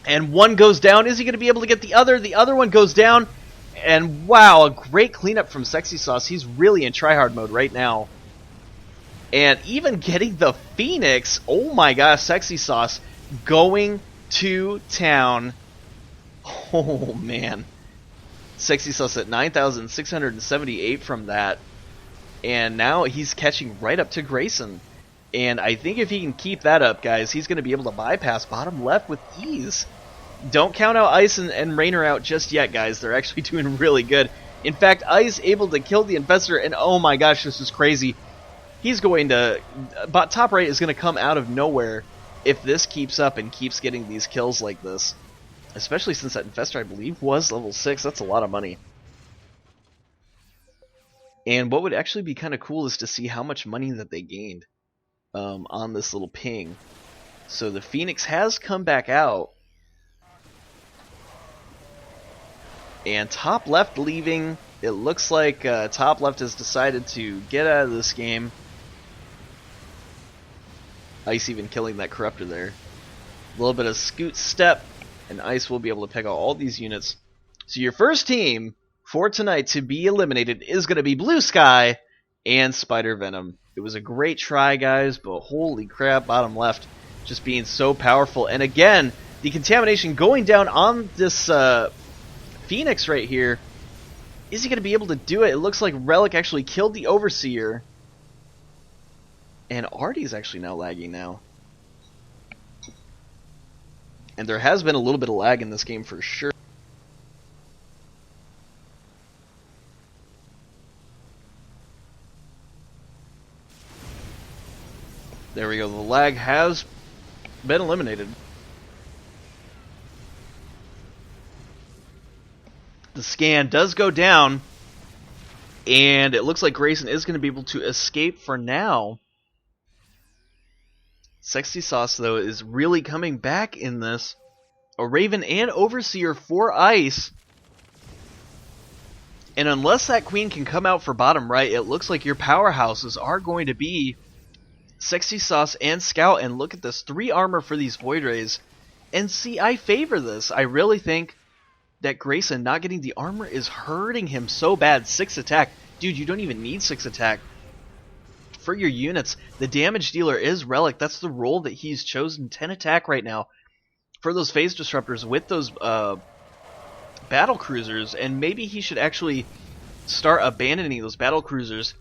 and one goes down. Is he going to be able to get the other? The other one goes down. And wow, a great cleanup from SeexySauce. He's really in tryhard mode right now. And even getting the Phoenix, oh my gosh, SeexySauce going to town. Oh man. SeexySauce at 9,678 from that. And now he's catching right up to Grayson. And I think if he can keep that up, guys, he's going to be able to bypass bottom left with ease. Don't count out Ice and Rainer out just yet, guys. They're actually doing really good. In fact, Ice able to kill the Infestor, and oh my gosh, this is crazy. He's going to... top right is going to come out of nowhere if this keeps up and keeps getting these kills like this. Especially since that Infestor, I believe, was level 6. That's a lot of money. And what would actually be kind of cool is to see how much money that they gained on this little ping. So the Phoenix has come back out. And top left leaving. It looks like top left has decided to get out of this game. Ice even killing that Corruptor there. A little bit of scoot step, and Ice will be able to pick out all these units. So your first team for tonight to be eliminated is going to be Bluesky and Spidervenom. It was a great try, guys, but holy crap, bottom left just being so powerful. And again, the contamination going down on this... Phoenix right here. Is he going to be able to do it? It looks like Relic actually killed the Overseer. And Artie's actually now lagging now. And there has been a little bit of lag in this game for sure. There we go. The lag has been eliminated. The scan does go down, and it looks like Grayson is going to be able to escape for now. SeexySauce, though, is really coming back in this. A Raven and Overseer for Ice. And unless that Queen can come out for bottom right, it looks like your powerhouses are going to be SeexySauce and Scout. And look at this, 3 armor for these Void Rays. And see, I favor this. I really think that Grayson not getting the armor is hurting him so bad. 6 attack. Dude, you don't even need 6 attack for your units. The damage dealer is Relic. That's the role that he's chosen. 10 attack right now for those phase disruptors with those battle cruisers. And maybe he should actually start abandoning those battle cruisers.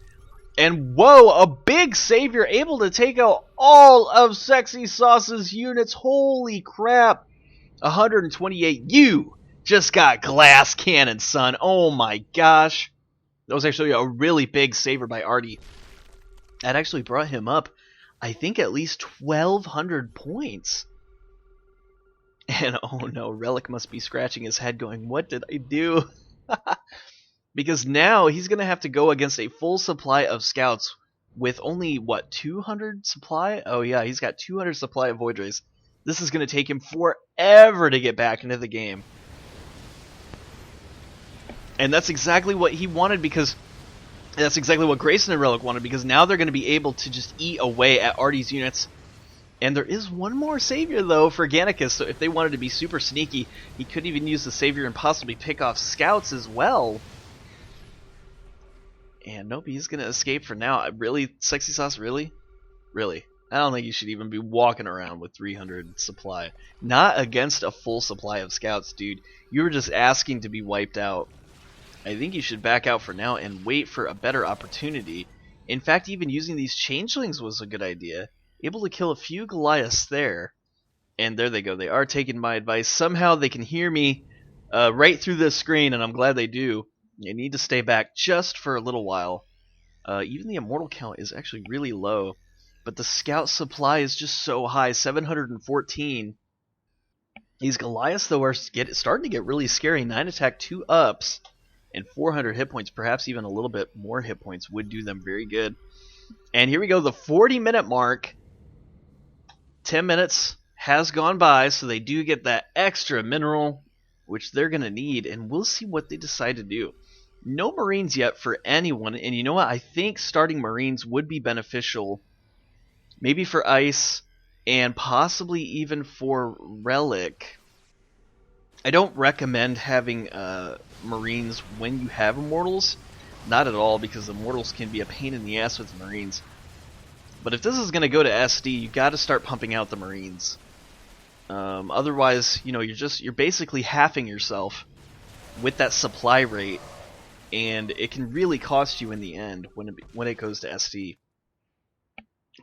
And whoa, a big savior able to take out all of SeexySauce's units. Holy crap. 128. You Just got glass cannon, son. Oh my gosh. That was actually a really big saver by Artie. That actually brought him up, I think, at least 1,200 points. And oh no, Relic must be scratching his head going, what did I do? Because now he's going to have to go against a full supply of scouts with only, what, 200 supply? Oh yeah, he's got 200 supply of Void Rays. This is going to take him forever to get back into the game. And that's exactly what he wanted, because that's exactly what Grayson and Relic wanted, because now they're going to be able to just eat away at Artie's units. And there is one more savior, though, for Gannicus, so if they wanted to be super sneaky, he could even use the savior and possibly pick off scouts as well. And nope, he's going to escape for now. Really? SeexySauce, really? Really? I don't think you should even be walking around with 300 supply. Not against a full supply of scouts, dude. You were just asking to be wiped out. I think you should back out for now and wait for a better opportunity. In fact, even using these changelings was a good idea. Able to kill a few Goliaths there. And there they go. They are taking my advice. Somehow they can hear me right through the screen, and I'm glad they do. You need to stay back just for a little while. Even the immortal count is actually really low. But the scout supply is just so high, 714. These Goliaths, though, are starting to get really scary. 9 attack, 2 ups, and 400 hit points. Perhaps even a little bit more hit points would do them very good. And here we go, the 40-minute mark. 10 minutes has gone by, so they do get that extra mineral, which they're going to need, and we'll see what they decide to do. No Marines yet for anyone, and you know what? I think starting Marines would be beneficial, maybe for Ice, and possibly even for Relic. I don't recommend having Marines when you have Immortals. Not at all, because Immortals can be a pain in the ass with Marines. But if this is going to go to SD, you got to start pumping out the Marines. Otherwise, you know, you're basically halving yourself with that supply rate, and it can really cost you in the end when it goes to SD.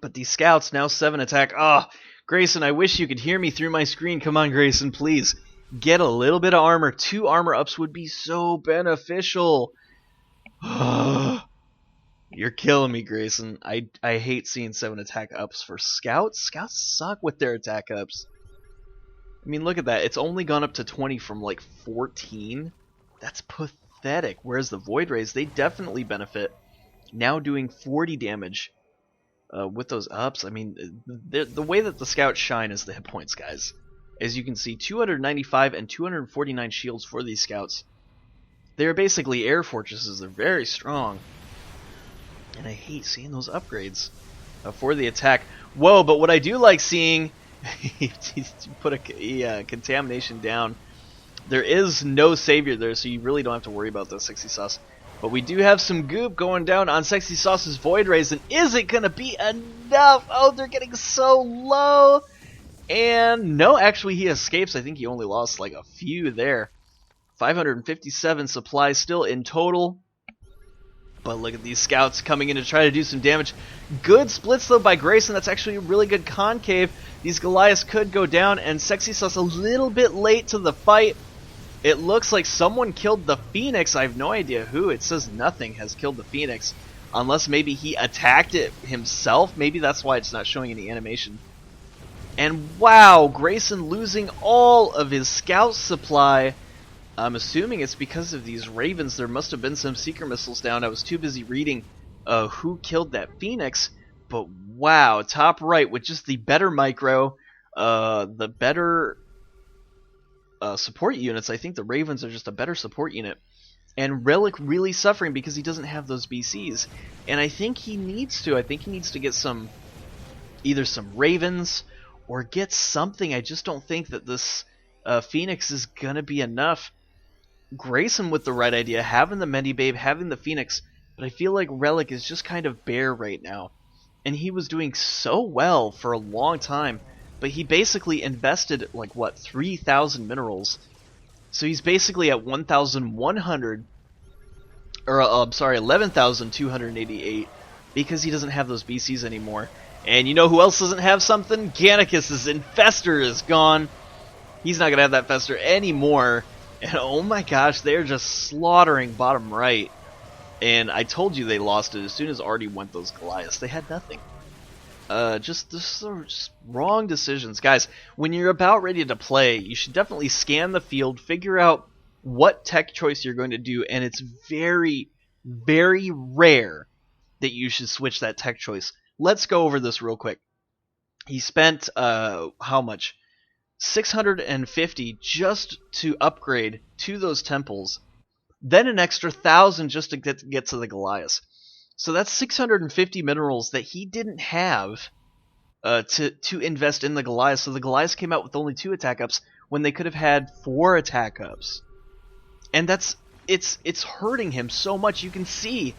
But these scouts now 7 attack. Ah, Grayson, I wish you could hear me through my screen. Come on, Grayson, please get a little bit of armor. 2 armor ups would be so beneficial. You're killing me, Grayson. I hate seeing 7 attack ups for scouts. Scouts suck with their attack ups. I mean, look at that. It's only gone up to 20 from like 14. That's pathetic. Whereas the Void Rays, they definitely benefit. Now doing 40 damage with those ups. I mean, the way that the scouts shine is the hit points, guys. As you can see, 295 and 249 shields for these scouts. They're basically air fortresses. They're very strong. And I hate seeing those upgrades for the attack. Whoa, but what I do like seeing, he put a contamination down. There is no savior there, so you really don't have to worry about this, SeexySauce. But we do have some goop going down on SeexySauce's Void Rays, and is it going to be enough? Oh, they're getting so low. And no, actually he escapes. I think he only lost like a few there. 557 supplies still in total. But look at these scouts coming in to try to do some damage. Good splits, though, by Grayson. That's actually a really good concave. These Goliaths could go down, and SeexySauce a little bit late to the fight. It looks like someone killed the Phoenix. I have no idea who. It says nothing has killed the Phoenix. Unless maybe he attacked it himself. Maybe that's why it's not showing any animation. And wow, Grayson losing all of his scout supply. I'm assuming it's because of these Ravens. There must have been some Seeker missiles down. I was too busy reading who killed that Phoenix. But wow, top right with just the better micro, the better support units. I think the Ravens are just a better support unit. And Relic really suffering because he doesn't have those BCs. And I think he needs to. I think he needs to get some, either some Ravens or get something. I just don't think that this Phoenix is going to be enough. Grayson with the right idea, having the Medibabe, having the Phoenix, but I feel like Relic is just kind of bare right now. And he was doing so well for a long time, but he basically invested like what, 3,000 minerals. So he's basically at 1,100, or I'm sorry, 11,288, because he doesn't have those BCs anymore. And you know who else doesn't have something? Gannicus's Infestor is gone. He's not going to have that Fester anymore. And oh my gosh, they're just slaughtering bottom right. And I told you they lost it as soon as Artie went those Goliaths. They had nothing. Just wrong decisions. Guys, when you're about ready to play, you should definitely scan the field, figure out what tech choice you're going to do, and it's very, very rare that you should switch that tech choice. Let's go over this real quick. He spent, how much? 650 just to upgrade to those temples, then an extra 1,000 just to get to the Goliaths. So that's 650 minerals that he didn't have to invest in the Goliaths. So the Goliaths came out with only 2 attack ups when they could have had 4 attack ups. And it's hurting him so much. You can see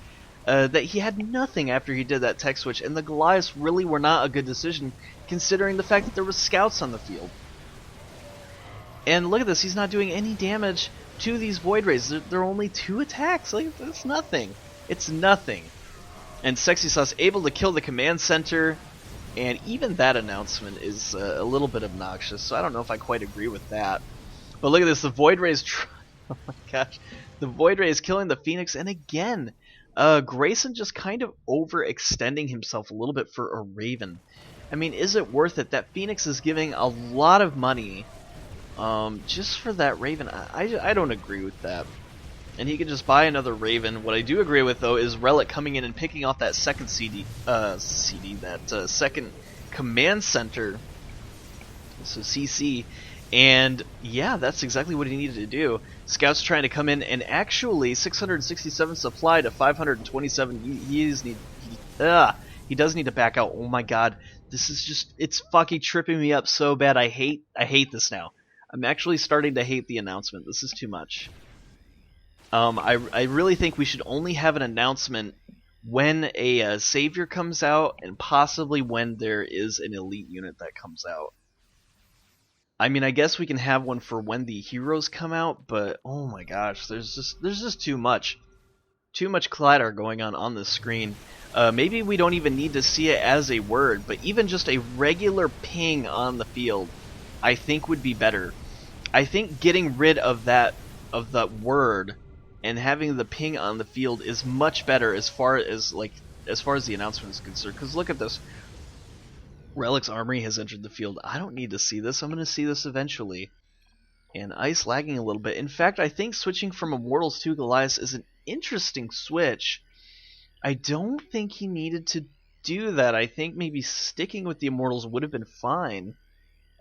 that he had nothing after he did that tech switch, and the Goliaths really were not a good decision considering the fact that there were scouts on the field. And look at this, he's not doing any damage to these Void Rays. They're only 2 attacks. Like, that's nothing. It's nothing. And SeexySauce able to kill the command center, and even that announcement is a little bit obnoxious, so I don't know if I quite agree with that. But look at this, the Void Rays, oh my gosh, the Void Ray is killing the Phoenix, and again, Grayson just kind of overextending himself a little bit for a Raven. I mean, is it worth it? That Phoenix is giving a lot of money just for that Raven. I don't agree with that. And he could just buy another Raven. What I do agree with, though, is Relic coming in and picking off that second second command center, so CC, and yeah, that's exactly what he needed to do. Scouts trying to come in, and actually 667 supply to 527. He does need to back out. Oh my god, this is just, it's fucking tripping me up so bad. I hate this now. I'm actually starting to hate the announcement. This is too much. I really think we should only have an announcement when a savior comes out, and possibly when there is an elite unit that comes out. I mean, I guess we can have one for when the heroes come out, but oh my gosh, there's just too much clatter going on the screen. Maybe we don't even need to see it as a word, but even just a regular ping on the field, I think would be better. I think getting rid of that word and having the ping on the field is much better as far as the announcement is concerned. Because look at this, Relic's armory has entered the field. I don't need to see this. I'm going to see this eventually. And Ice lagging a little bit. In fact, I think switching from Immortals to Goliaths is an interesting switch. I don't think he needed to do that. I think maybe sticking with the Immortals would have been fine.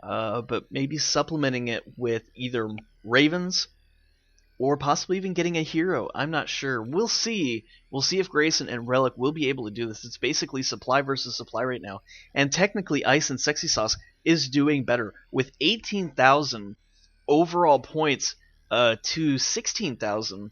But maybe supplementing it with either Ravens or possibly even getting a hero. I'm not sure. We'll see. We'll see if Grayson and Relic will be able to do this. It's basically supply versus supply right now. And technically, Ice and SeexySauce is doing better with 18,000 overall points to 16,000.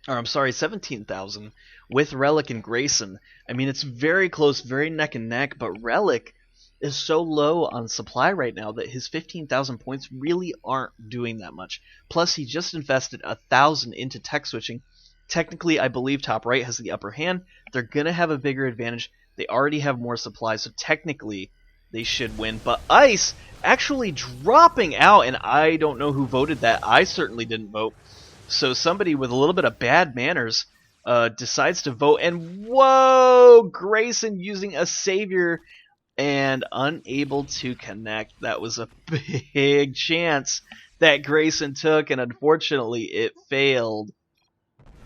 Or I'm sorry, 17,000 with Relic and Grayson. I mean, it's very close, very neck and neck, but Relic is so low on supply right now that his 15,000 points really aren't doing that much. Plus, he just invested 1,000 into tech switching. Technically, I believe top right has the upper hand. They're going to have a bigger advantage. They already have more supply, so technically they should win. But Ice actually dropping out, and I don't know who voted that. I certainly didn't vote. So somebody with a little bit of bad manners decides to vote, and whoa! Grayson using a savior and unable to connect. That was a big chance that Grayson took, and unfortunately it failed.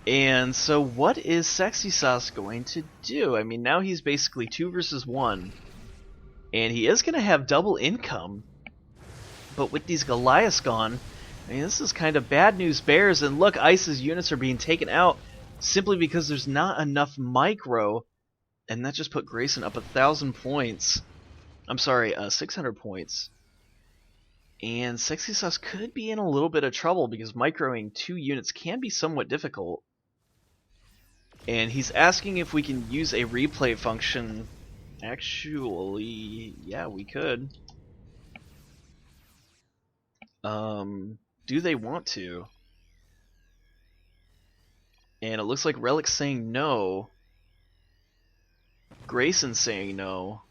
And so what is SeexySauce going to do? I mean, now he's basically 2 versus 1, and he is going to have double income, but with these Goliaths gone, I mean, this is kind of bad news bears. And look, Ice's units are being taken out simply because there's not enough micro, and that just put Grayson up 1,000 points. I'm sorry, 600 points. And SeexySauce could be in a little bit of trouble because microing 2 units can be somewhat difficult. And he's asking if we can use a replay function. Actually, yeah, we could. Do they want to? And it looks like Relic's saying no. Grayson's saying no.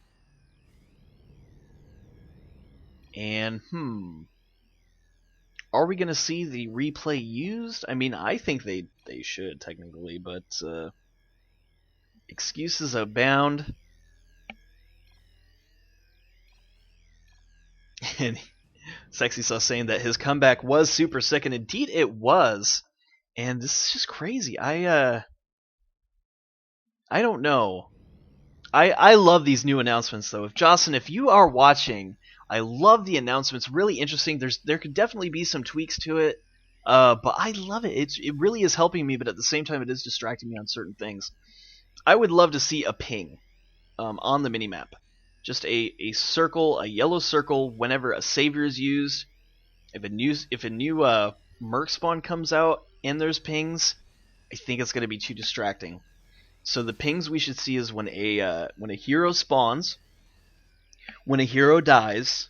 And, Are we going to see the replay used? I mean, I think they should, technically, but excuses abound. And SeexySauce saying that his comeback was super sick, and indeed it was. And this is just crazy. I don't know. I love these new announcements, though. If Jocelyn, if you are watching, I love the announcements. Really interesting. There could definitely be some tweaks to it, but I love it. It really is helping me, but at the same time, it is distracting me on certain things. I would love to see a ping on the minimap. Just a circle, a yellow circle, whenever a savior is used. If a new merc spawn comes out and there's pings, I think it's going to be too distracting. So the pings we should see is when a hero spawns, when a hero dies,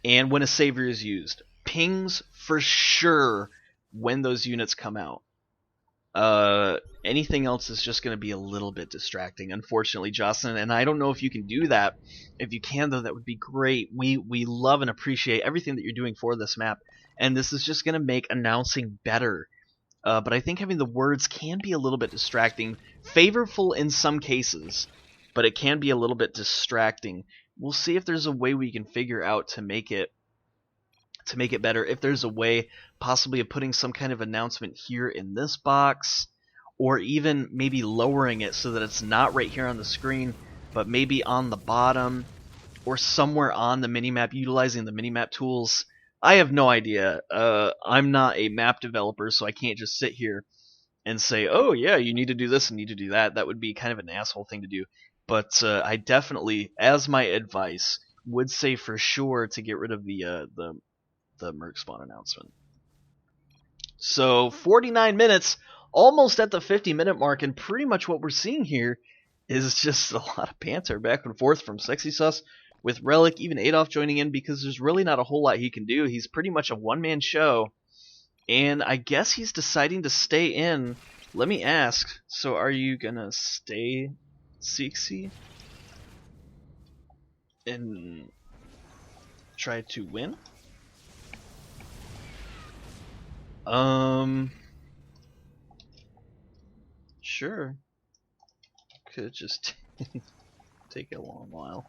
and when a savior is used. Pings for sure when those units come out. Anything else is just going to be a little bit distracting, unfortunately, Jocelyn. And I don't know if you can do that. If you can, though, that would be great. We love and appreciate everything that you're doing for this map, and this is just going to make announcing better. But I think having the words can be a little bit distracting. Favorable in some cases, but it can be a little bit distracting. We'll see if there's a way we can figure out to make it better. If there's a way possibly of putting some kind of announcement here in this box, or even maybe lowering it so that it's not right here on the screen, but maybe on the bottom, or somewhere on the minimap, utilizing the minimap tools. I have no idea. I'm not a map developer, so I can't just sit here and say, oh yeah, you need to do this and need to do that. That would be kind of an asshole thing to do. But I definitely, as my advice, would say for sure to get rid of the merc spawn announcement. So 49 minutes, almost at the 50-minute mark, and pretty much what we're seeing here is just a lot of banter back and forth from SeexySauce with Relic, even Adolf joining in, because there's really not a whole lot he can do. He's pretty much a one-man show, and I guess he's deciding to stay in. Let me ask, so are you gonna stay, Seexy, and try to win? Sure. Could just take a long while.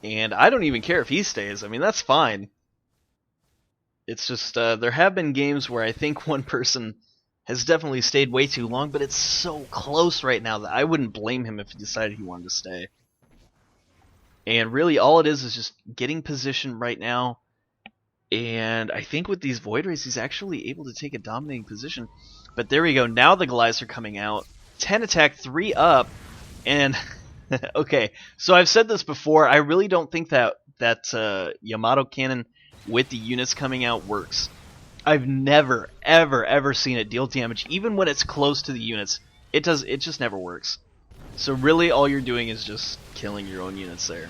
And I don't even care if he stays. I mean, that's fine. It's just, there have been games where I think one person has definitely stayed way too long, but it's so close right now that I wouldn't blame him if he decided he wanted to stay. And really all it is just getting position right now. And I think with these Void Rays, he's actually able to take a dominating position. But there we go. Now the Goliaths are coming out. 10 attack, 3 up. And, okay, so I've said this before. I really don't think that Yamato cannon with the units coming out works. I've never, ever seen it deal damage, even when it's close to the units. It just never works. So really all you're doing is just killing your own units there.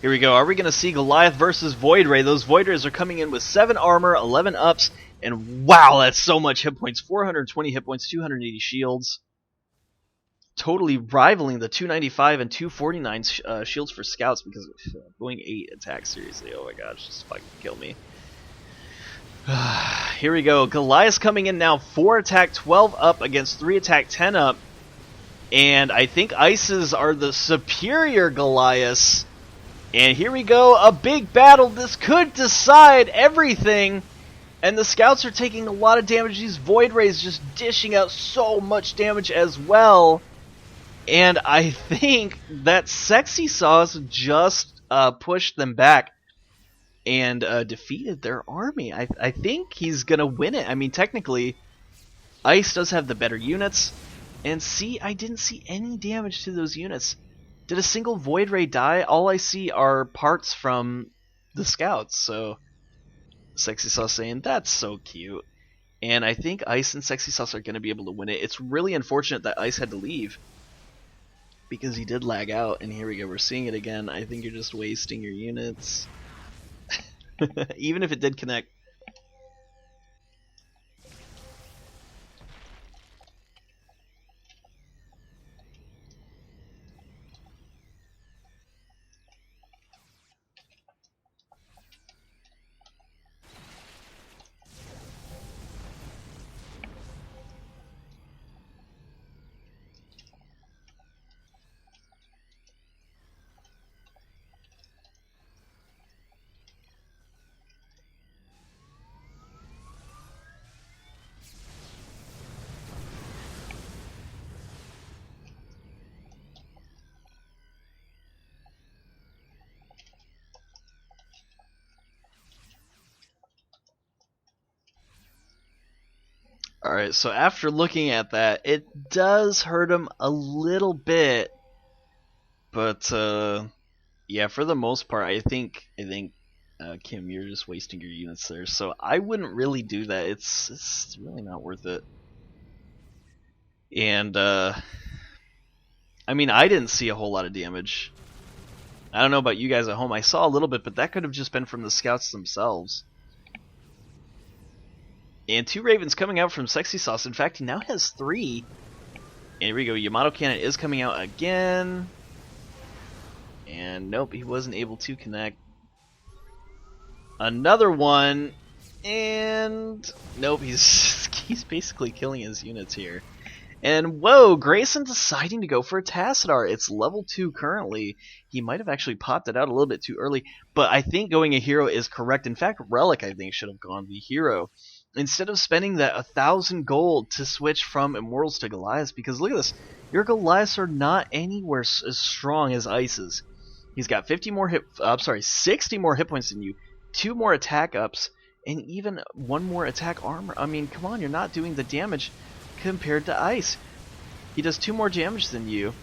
Here we go. Are we going to see Goliath versus Void Ray? Those Void Rays are coming in with 7 armor, 11 ups, and wow, that's so much hit points. 420 hit points, 280 shields. Totally rivaling the 295 and 249 shields for scouts, because going 8 attacks, seriously. Oh my gosh, just fucking kill me. Here we go. Goliath coming in now. 4 attack, 12 up against 3 attack, 10 up. And I think Ices are the superior Goliaths. And here we go, a big battle. This could decide everything. And the scouts are taking a lot of damage. These Void Rays just dishing out so much damage as well. And I think that SeexySauce just pushed them back and defeated their army. I think he's going to win it. I mean, technically, Ice does have the better units. And see, I didn't see any damage to those units. Did a single Void Ray die? All I see are parts from the scouts. So, SeexySauce saying, that's so cute. And I think Ice and SeexySauce are going to be able to win it. It's really unfortunate that Ice had to leave, because he did lag out. And here we go, we're seeing it again. I think you're just wasting your units. Even if it did connect. Alright, so after looking at that, it does hurt him a little bit. But, yeah, for the most part, I think Kim, you're just wasting your units there. So I wouldn't really do that. It's really not worth it. And, I mean, I didn't see a whole lot of damage. I don't know about you guys at home. I saw a little bit, but that could have just been from the scouts themselves. And 2 Ravens coming out from SeexySauce. In fact, he now has 3. And here we go. Yamato Cannon is coming out again. And nope, he wasn't able to connect. Another one. And nope, he's basically killing his units here. And whoa, Grayson deciding to go for a TryHrd. It's level 2 currently. He might have actually popped it out a little bit too early. But I think going a hero is correct. In fact, Relic, I think, should have gone the hero. Instead of spending that 1,000 gold to switch from Immortals to Goliaths, because look at this, your Goliaths are not anywhere as strong as Ice's. He's got 60 more hit points than you, 2 more attack ups, and even 1 more attack armor. I mean, come on, you're not doing the damage compared to Ice. He does 2 more damage than you,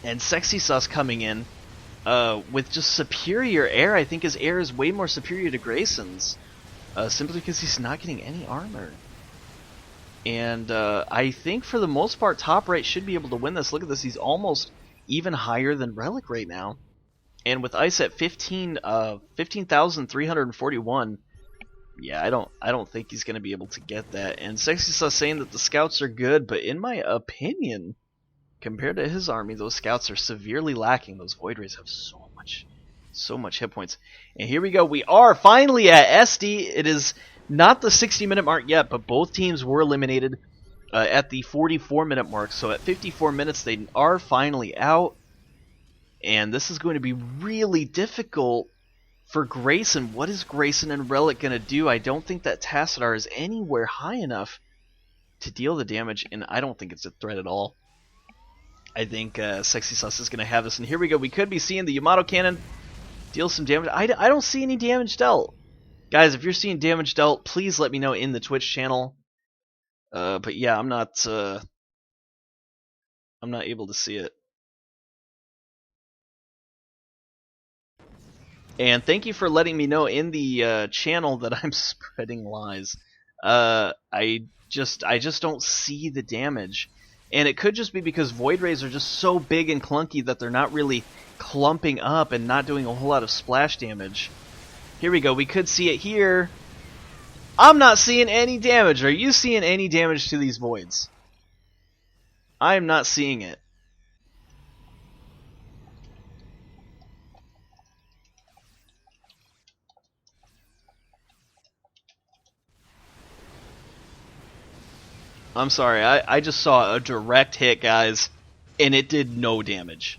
and SeexySauce coming in with just superior air. I think his air is way more superior to Grayson's. Simply because he's not getting any armor. And I think for the most part, Top Right should be able to win this. Look at this, he's almost even higher than Relic right now. And with Ice at 15,341, yeah, I don't think he's going to be able to get that. And SeexySauce saying that the scouts are good, but in my opinion, compared to his army, those scouts are severely lacking. Those Void Rays have so much hit points. And here we go. We are finally at SD. It is not the 60-minute mark yet, but both teams were eliminated at the 44-minute mark. So at 54 minutes, they are finally out. And this is going to be really difficult for Grayson. What is Grayson and Relic going to do? I don't think that TryHrd is anywhere high enough to deal the damage, and I don't think it's a threat at all. I think SeexySauce is going to have this. And here we go. We could be seeing the Yamato Cannon deal some damage. I don't see any damage dealt. Guys, if you're seeing damage dealt, please let me know in the Twitch channel. But yeah, I'm not able to see it. And thank you for letting me know in the channel that I'm spreading lies. I just don't see the damage. And it could just be because Void Rays are just so big and clunky that they're not really clumping up and not doing a whole lot of splash damage. Here we go. We could see it here. I'm not seeing any damage. Are you seeing any damage to these Voids? I'm not seeing it. I'm sorry, I just saw a direct hit, guys, and it did no damage.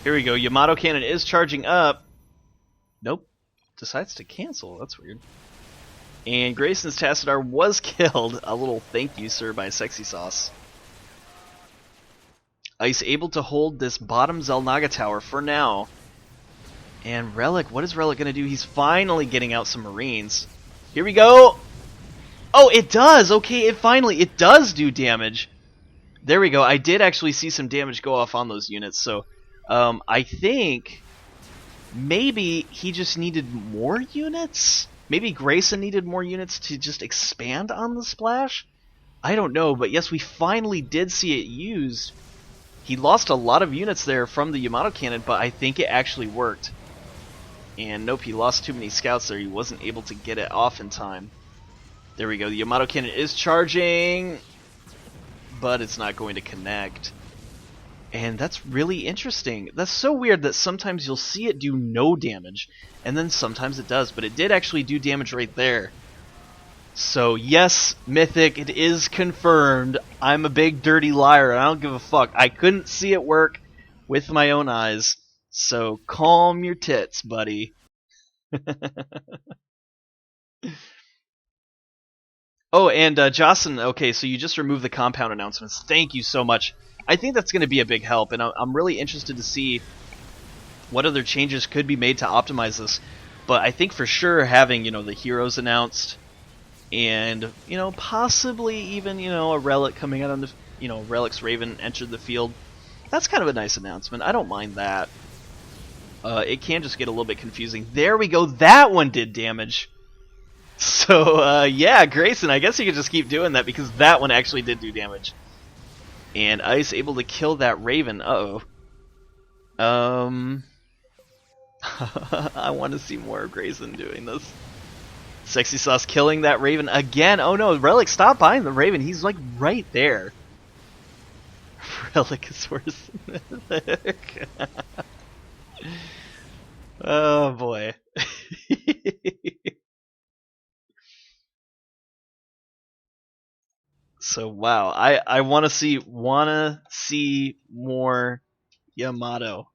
Here we go, Yamato Cannon is charging up. Nope, decides to cancel, that's weird. And Grayson's TryHrd was killed. A little thank you, sir, by SeexySauce. Ice able to hold this bottom Xel'Naga tower for now. And Relic, what is Relic going to do? He's finally getting out some Marines. Here we go! Oh, it does! Okay, it does do damage. There we go. I did actually see some damage go off on those units, so I think maybe he just needed more units? Maybe Grayson needed more units to just expand on the splash? I don't know, but yes, we finally did see it used. He lost a lot of units there from the Yamato Cannon, but I think it actually worked. And nope, he lost too many scouts there. He wasn't able to get it off in time. There we go. The Yamato Cannon is charging, but it's not going to connect. And that's really interesting. That's so weird that sometimes you'll see it do no damage, and then sometimes it does. But it did actually do damage right there. So yes, Mythic, it is confirmed. I'm a big dirty liar, and I don't give a fuck. I couldn't see it work with my own eyes. So calm your tits, buddy. Oh, and Jocelyn, okay, so you just removed the compound announcements. Thank you so much. I think that's going to be a big help, and I'm really interested to see what other changes could be made to optimize this. But I think for sure having, you know, the heroes announced, and, you know, possibly even, you know, a Relic coming out on the, you know, Relic's Raven entered the field. That's kind of a nice announcement. I don't mind that. It can just get a little bit confusing. There we go. That one did damage. So, yeah, Grayson, I guess you could just keep doing that because that one actually did do damage. And Ice able to kill that Raven. Uh-oh. I want to see more of Grayson doing this. SeexySauce killing that Raven again. Oh no, Relic, stop buying the Raven. He's like right there. Relic is worse than Relic. Oh boy. So wow, I wanna see more Yamato.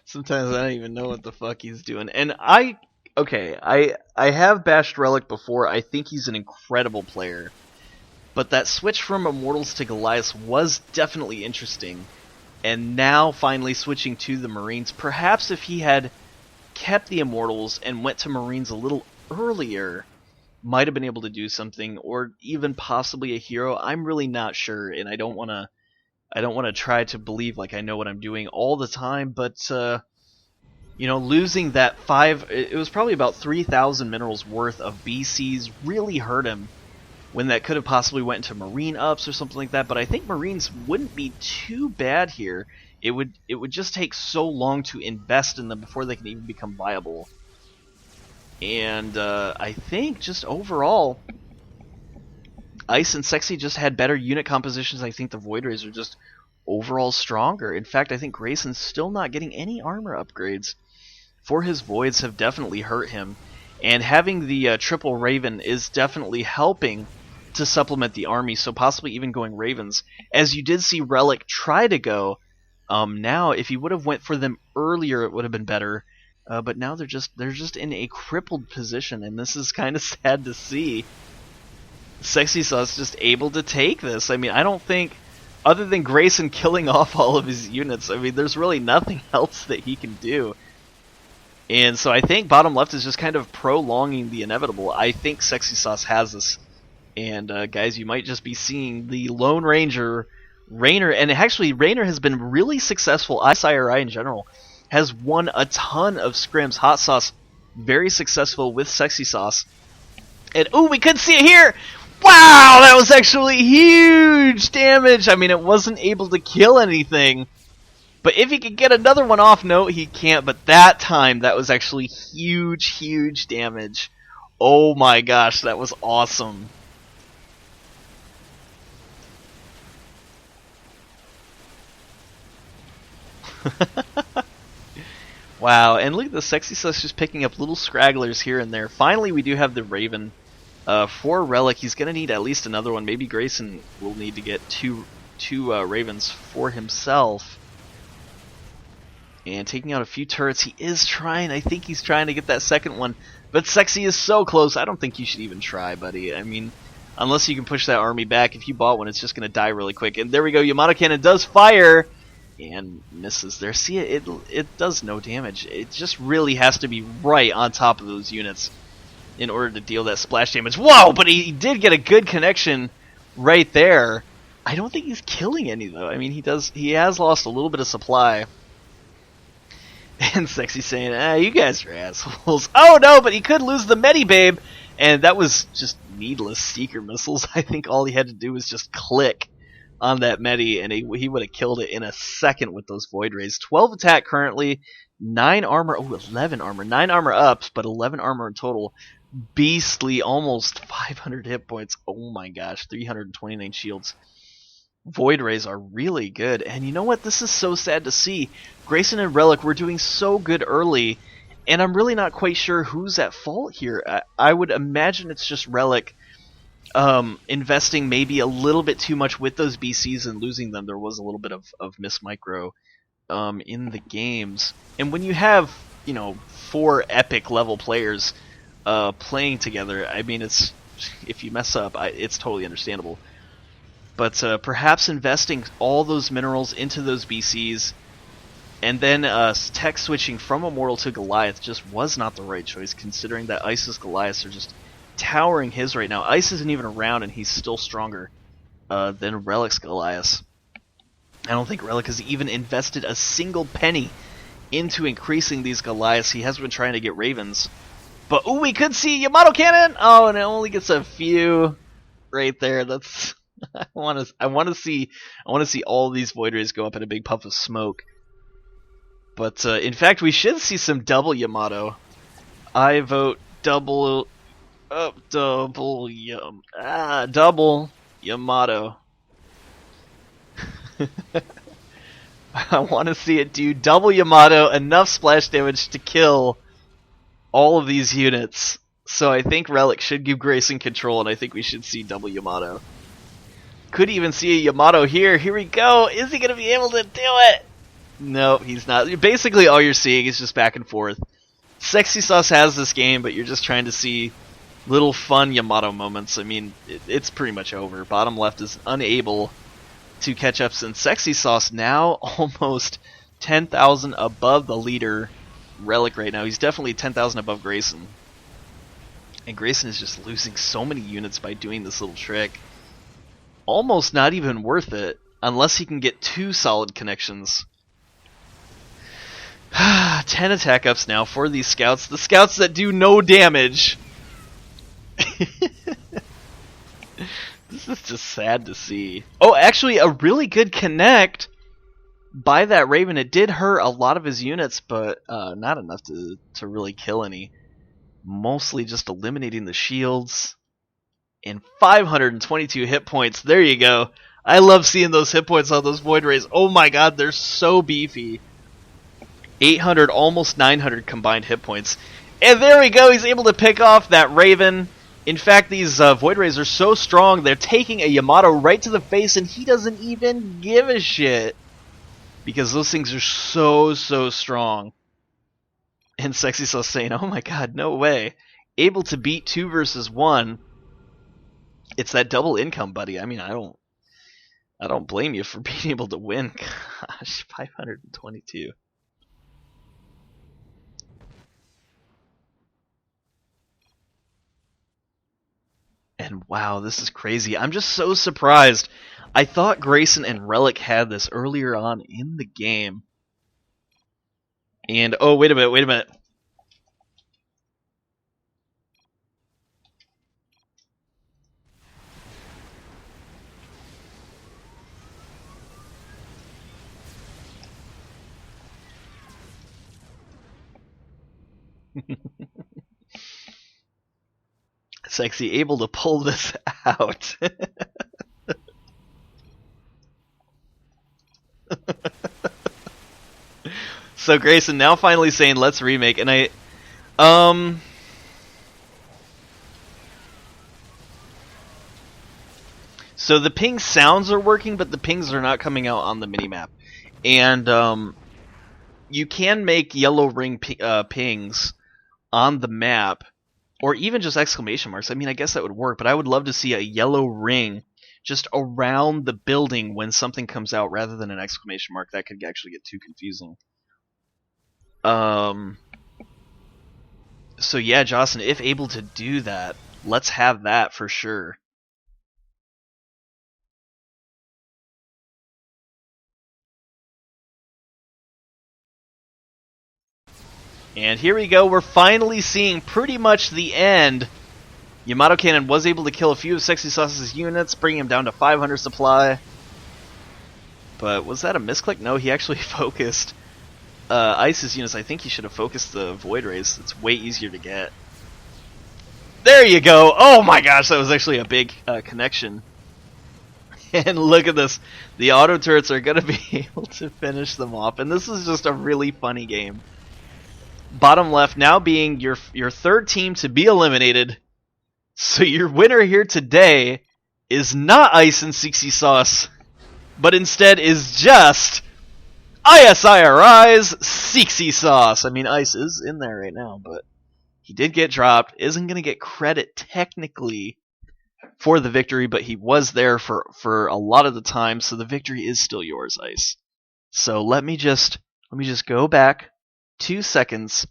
Sometimes I don't even know what the fuck he's doing. And I have bashed Relic before. I think he's an incredible player. But that switch from Immortals to Goliath was definitely interesting. And now finally switching to the Marines. Perhaps if he had kept the Immortals and went to Marines a little earlier, might have been able to do something, or even possibly a hero. I'm really not sure, and I don't want to try to believe like I know what I'm doing all the time, but you know, losing that it was probably about 3,000 minerals worth of BCs really hurt him, when that could have possibly went into Marine ups or something like that. But I think Marines wouldn't be too bad here. It would just take so long to invest in them before they can even become viable. And I think just overall, Ice and Sexy just had better unit compositions. I think the Void Rays are just overall stronger. In fact, I think Grayson's still not getting any armor upgrades. For his Voids have definitely hurt him. And having the triple Raven is definitely helping to supplement the army, so possibly even going Ravens. As you did see Relic try to go, now if he would have went for them earlier it would have been better. But now they're just in a crippled position, and this is kind of sad to see. SeexySauce just able to take this. I mean, I don't think, other than Grayson killing off all of his units, I mean, there's really nothing else that he can do. And so I think bottom left is just kind of prolonging the inevitable. I think SeexySauce has this. And guys, you might just be seeing the Lone Ranger, Raynor, and actually Raynor has been really successful. IsIrI in general has won a ton of scrims. Hot Sauce very successful with SeexySauce. And ooh, we couldn't see it here! Wow, that was actually huge damage! I mean, it wasn't able to kill anything. But if he could get another one off, no, he can't. But that time, that was actually huge, huge damage. Oh my gosh, that was awesome. Wow, and look at the SeexySauce just picking up little scragglers here and there. Finally, we do have the Raven. For Relic, he's going to need at least another one. Maybe Grayson will need to get two Ravens for himself. And taking out a few turrets, he is trying. I think he's trying to get that second one. But Sexy is so close, I don't think you should even try, buddy. I mean, unless you can push that army back. If you bought one, it's just going to die really quick. And there we go, Yamato Cannon does fire! And misses there. See, it does no damage. It just really has to be right on top of those units in order to deal that splash damage. Whoa! But he did get a good connection right there. I don't think he's killing any, though. I mean, he has lost a little bit of supply. And Sexy saying, you guys are assholes. Oh no, but he could lose the Medibabe! And that was just needless Seeker missiles. I think all he had to do was just click on that Medi, and he would have killed it in a second with those Void Rays. 12 attack currently, 9 armor, 11 armor. 9 armor ups, but 11 armor in total. Beastly, almost 500 hit points. Oh my gosh, 329 shields. Void Rays are really good, and you know what? This is so sad to see. Grayson and Relic were doing so good early, and I'm really not quite sure who's at fault here. I would imagine it's just Relic investing maybe a little bit too much with those BCs and losing them. There was a little bit of miss micro in the games. And when you have, 4 epic level players playing together. I mean, it's if you mess up, it's totally understandable. But perhaps investing all those minerals into those BCs, and then tech switching from Immortal to Goliath just was not the right choice, considering that Ice's Goliaths are just towering his right now. Ice isn't even around, and he's still stronger than Relic's Goliaths. I don't think Relic has even invested a single penny into increasing these Goliaths. He has been trying to get Ravens. But, ooh, we could see Yamato Cannon! Oh, and it only gets a few right there. That's... I want to see all these Void Rays go up in a big puff of smoke. But, in fact, we should see some double Yamato. I vote double... double Yamato. I want to see it do double Yamato, enough splash damage to kill all of these units. So I think Relic should give Grayson control, and I think we should see double Yamato. Could even see a Yamato here. Here we go. Is he going to be able to do it? No, he's not. Basically, all you're seeing is just back and forth. SeexySauce has this game, but you're just trying to see little fun Yamato moments. I mean, it's pretty much over. Bottom left is unable to catch up, since SeexySauce now almost 10,000 above the leader Relic right now. He's definitely 10,000 above Grayson. And Grayson is just losing so many units by doing this little trick. Almost not even worth it, unless he can get 2 solid connections. 10 attack ups now for these scouts. The scouts that do no damage. This is just sad to see. Oh, actually, a really good connect by that Raven. It did hurt a lot of his units, but not enough to really kill any. Mostly just eliminating the shields. And 522 hit points. There you go. I love seeing those hit points on those Void Rays. Oh my god, they're so beefy. 800, almost 900 combined hit points. And there we go. He's able to pick off that Raven. In fact, these Void Rays are so strong, they're taking a Yamato right to the face, and he doesn't even give a shit. Because those things are so strong. And SeexySauce saying, oh my god, no way. Able to beat 2 versus 1. It's that double income, buddy. I mean, I don't blame you for being able to win. Gosh, 522. And wow, this is crazy. I'm just so surprised. I thought Grayson and Relic had this earlier on in the game. And, oh, wait a minute. Sexy able to pull this out. So Grayson now finally saying let's remake, and so the ping sounds are working, but the pings are not coming out on the minimap. And you can make yellow ring pings on the map, or even just exclamation marks. I mean, I guess that would work, but I would love to see a yellow ring just around the building when something comes out rather than an exclamation mark. That could actually get too confusing. So yeah, Jocelyn, if able to do that, let's have that for sure. And here we go, we're finally seeing pretty much the end. Yamato Cannon was able to kill a few of SeexySauce's units, bringing him down to 500 supply. But was that a misclick? No, he actually focused Ice's units. I think he should have focused the Void Rays. It's way easier to get. There you go! Oh my gosh, that was actually a big connection. And look at this. The auto turrets are going to be able to finish them off. And this is just a really funny game. Bottom left now being your third team to be eliminated. So your winner here today is not Ice and SeexySauce, but instead is just IsIrI's SeexySauce. I mean, Ice is in there right now, but He did get dropped. Isn't going to get credit technically for the victory, but he was there for a lot of the time, so the victory is still yours, Ice. So let me just go back 2 seconds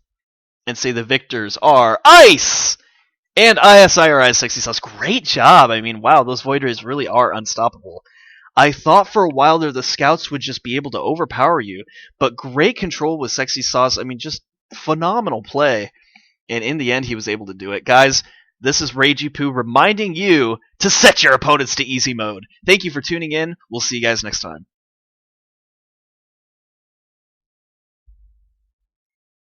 and say the victors are Ice and IsIrI SeexySauce. Great job. I mean, wow, those Void Rays really are unstoppable. I thought for a while there the scouts would just be able to overpower you, but great control with SeexySauce. I mean, just phenomenal play. And in the end, he was able to do it. Guys, this is Ragey Poo reminding you to set your opponents to easy mode. Thank you for tuning in. We'll see you guys next time.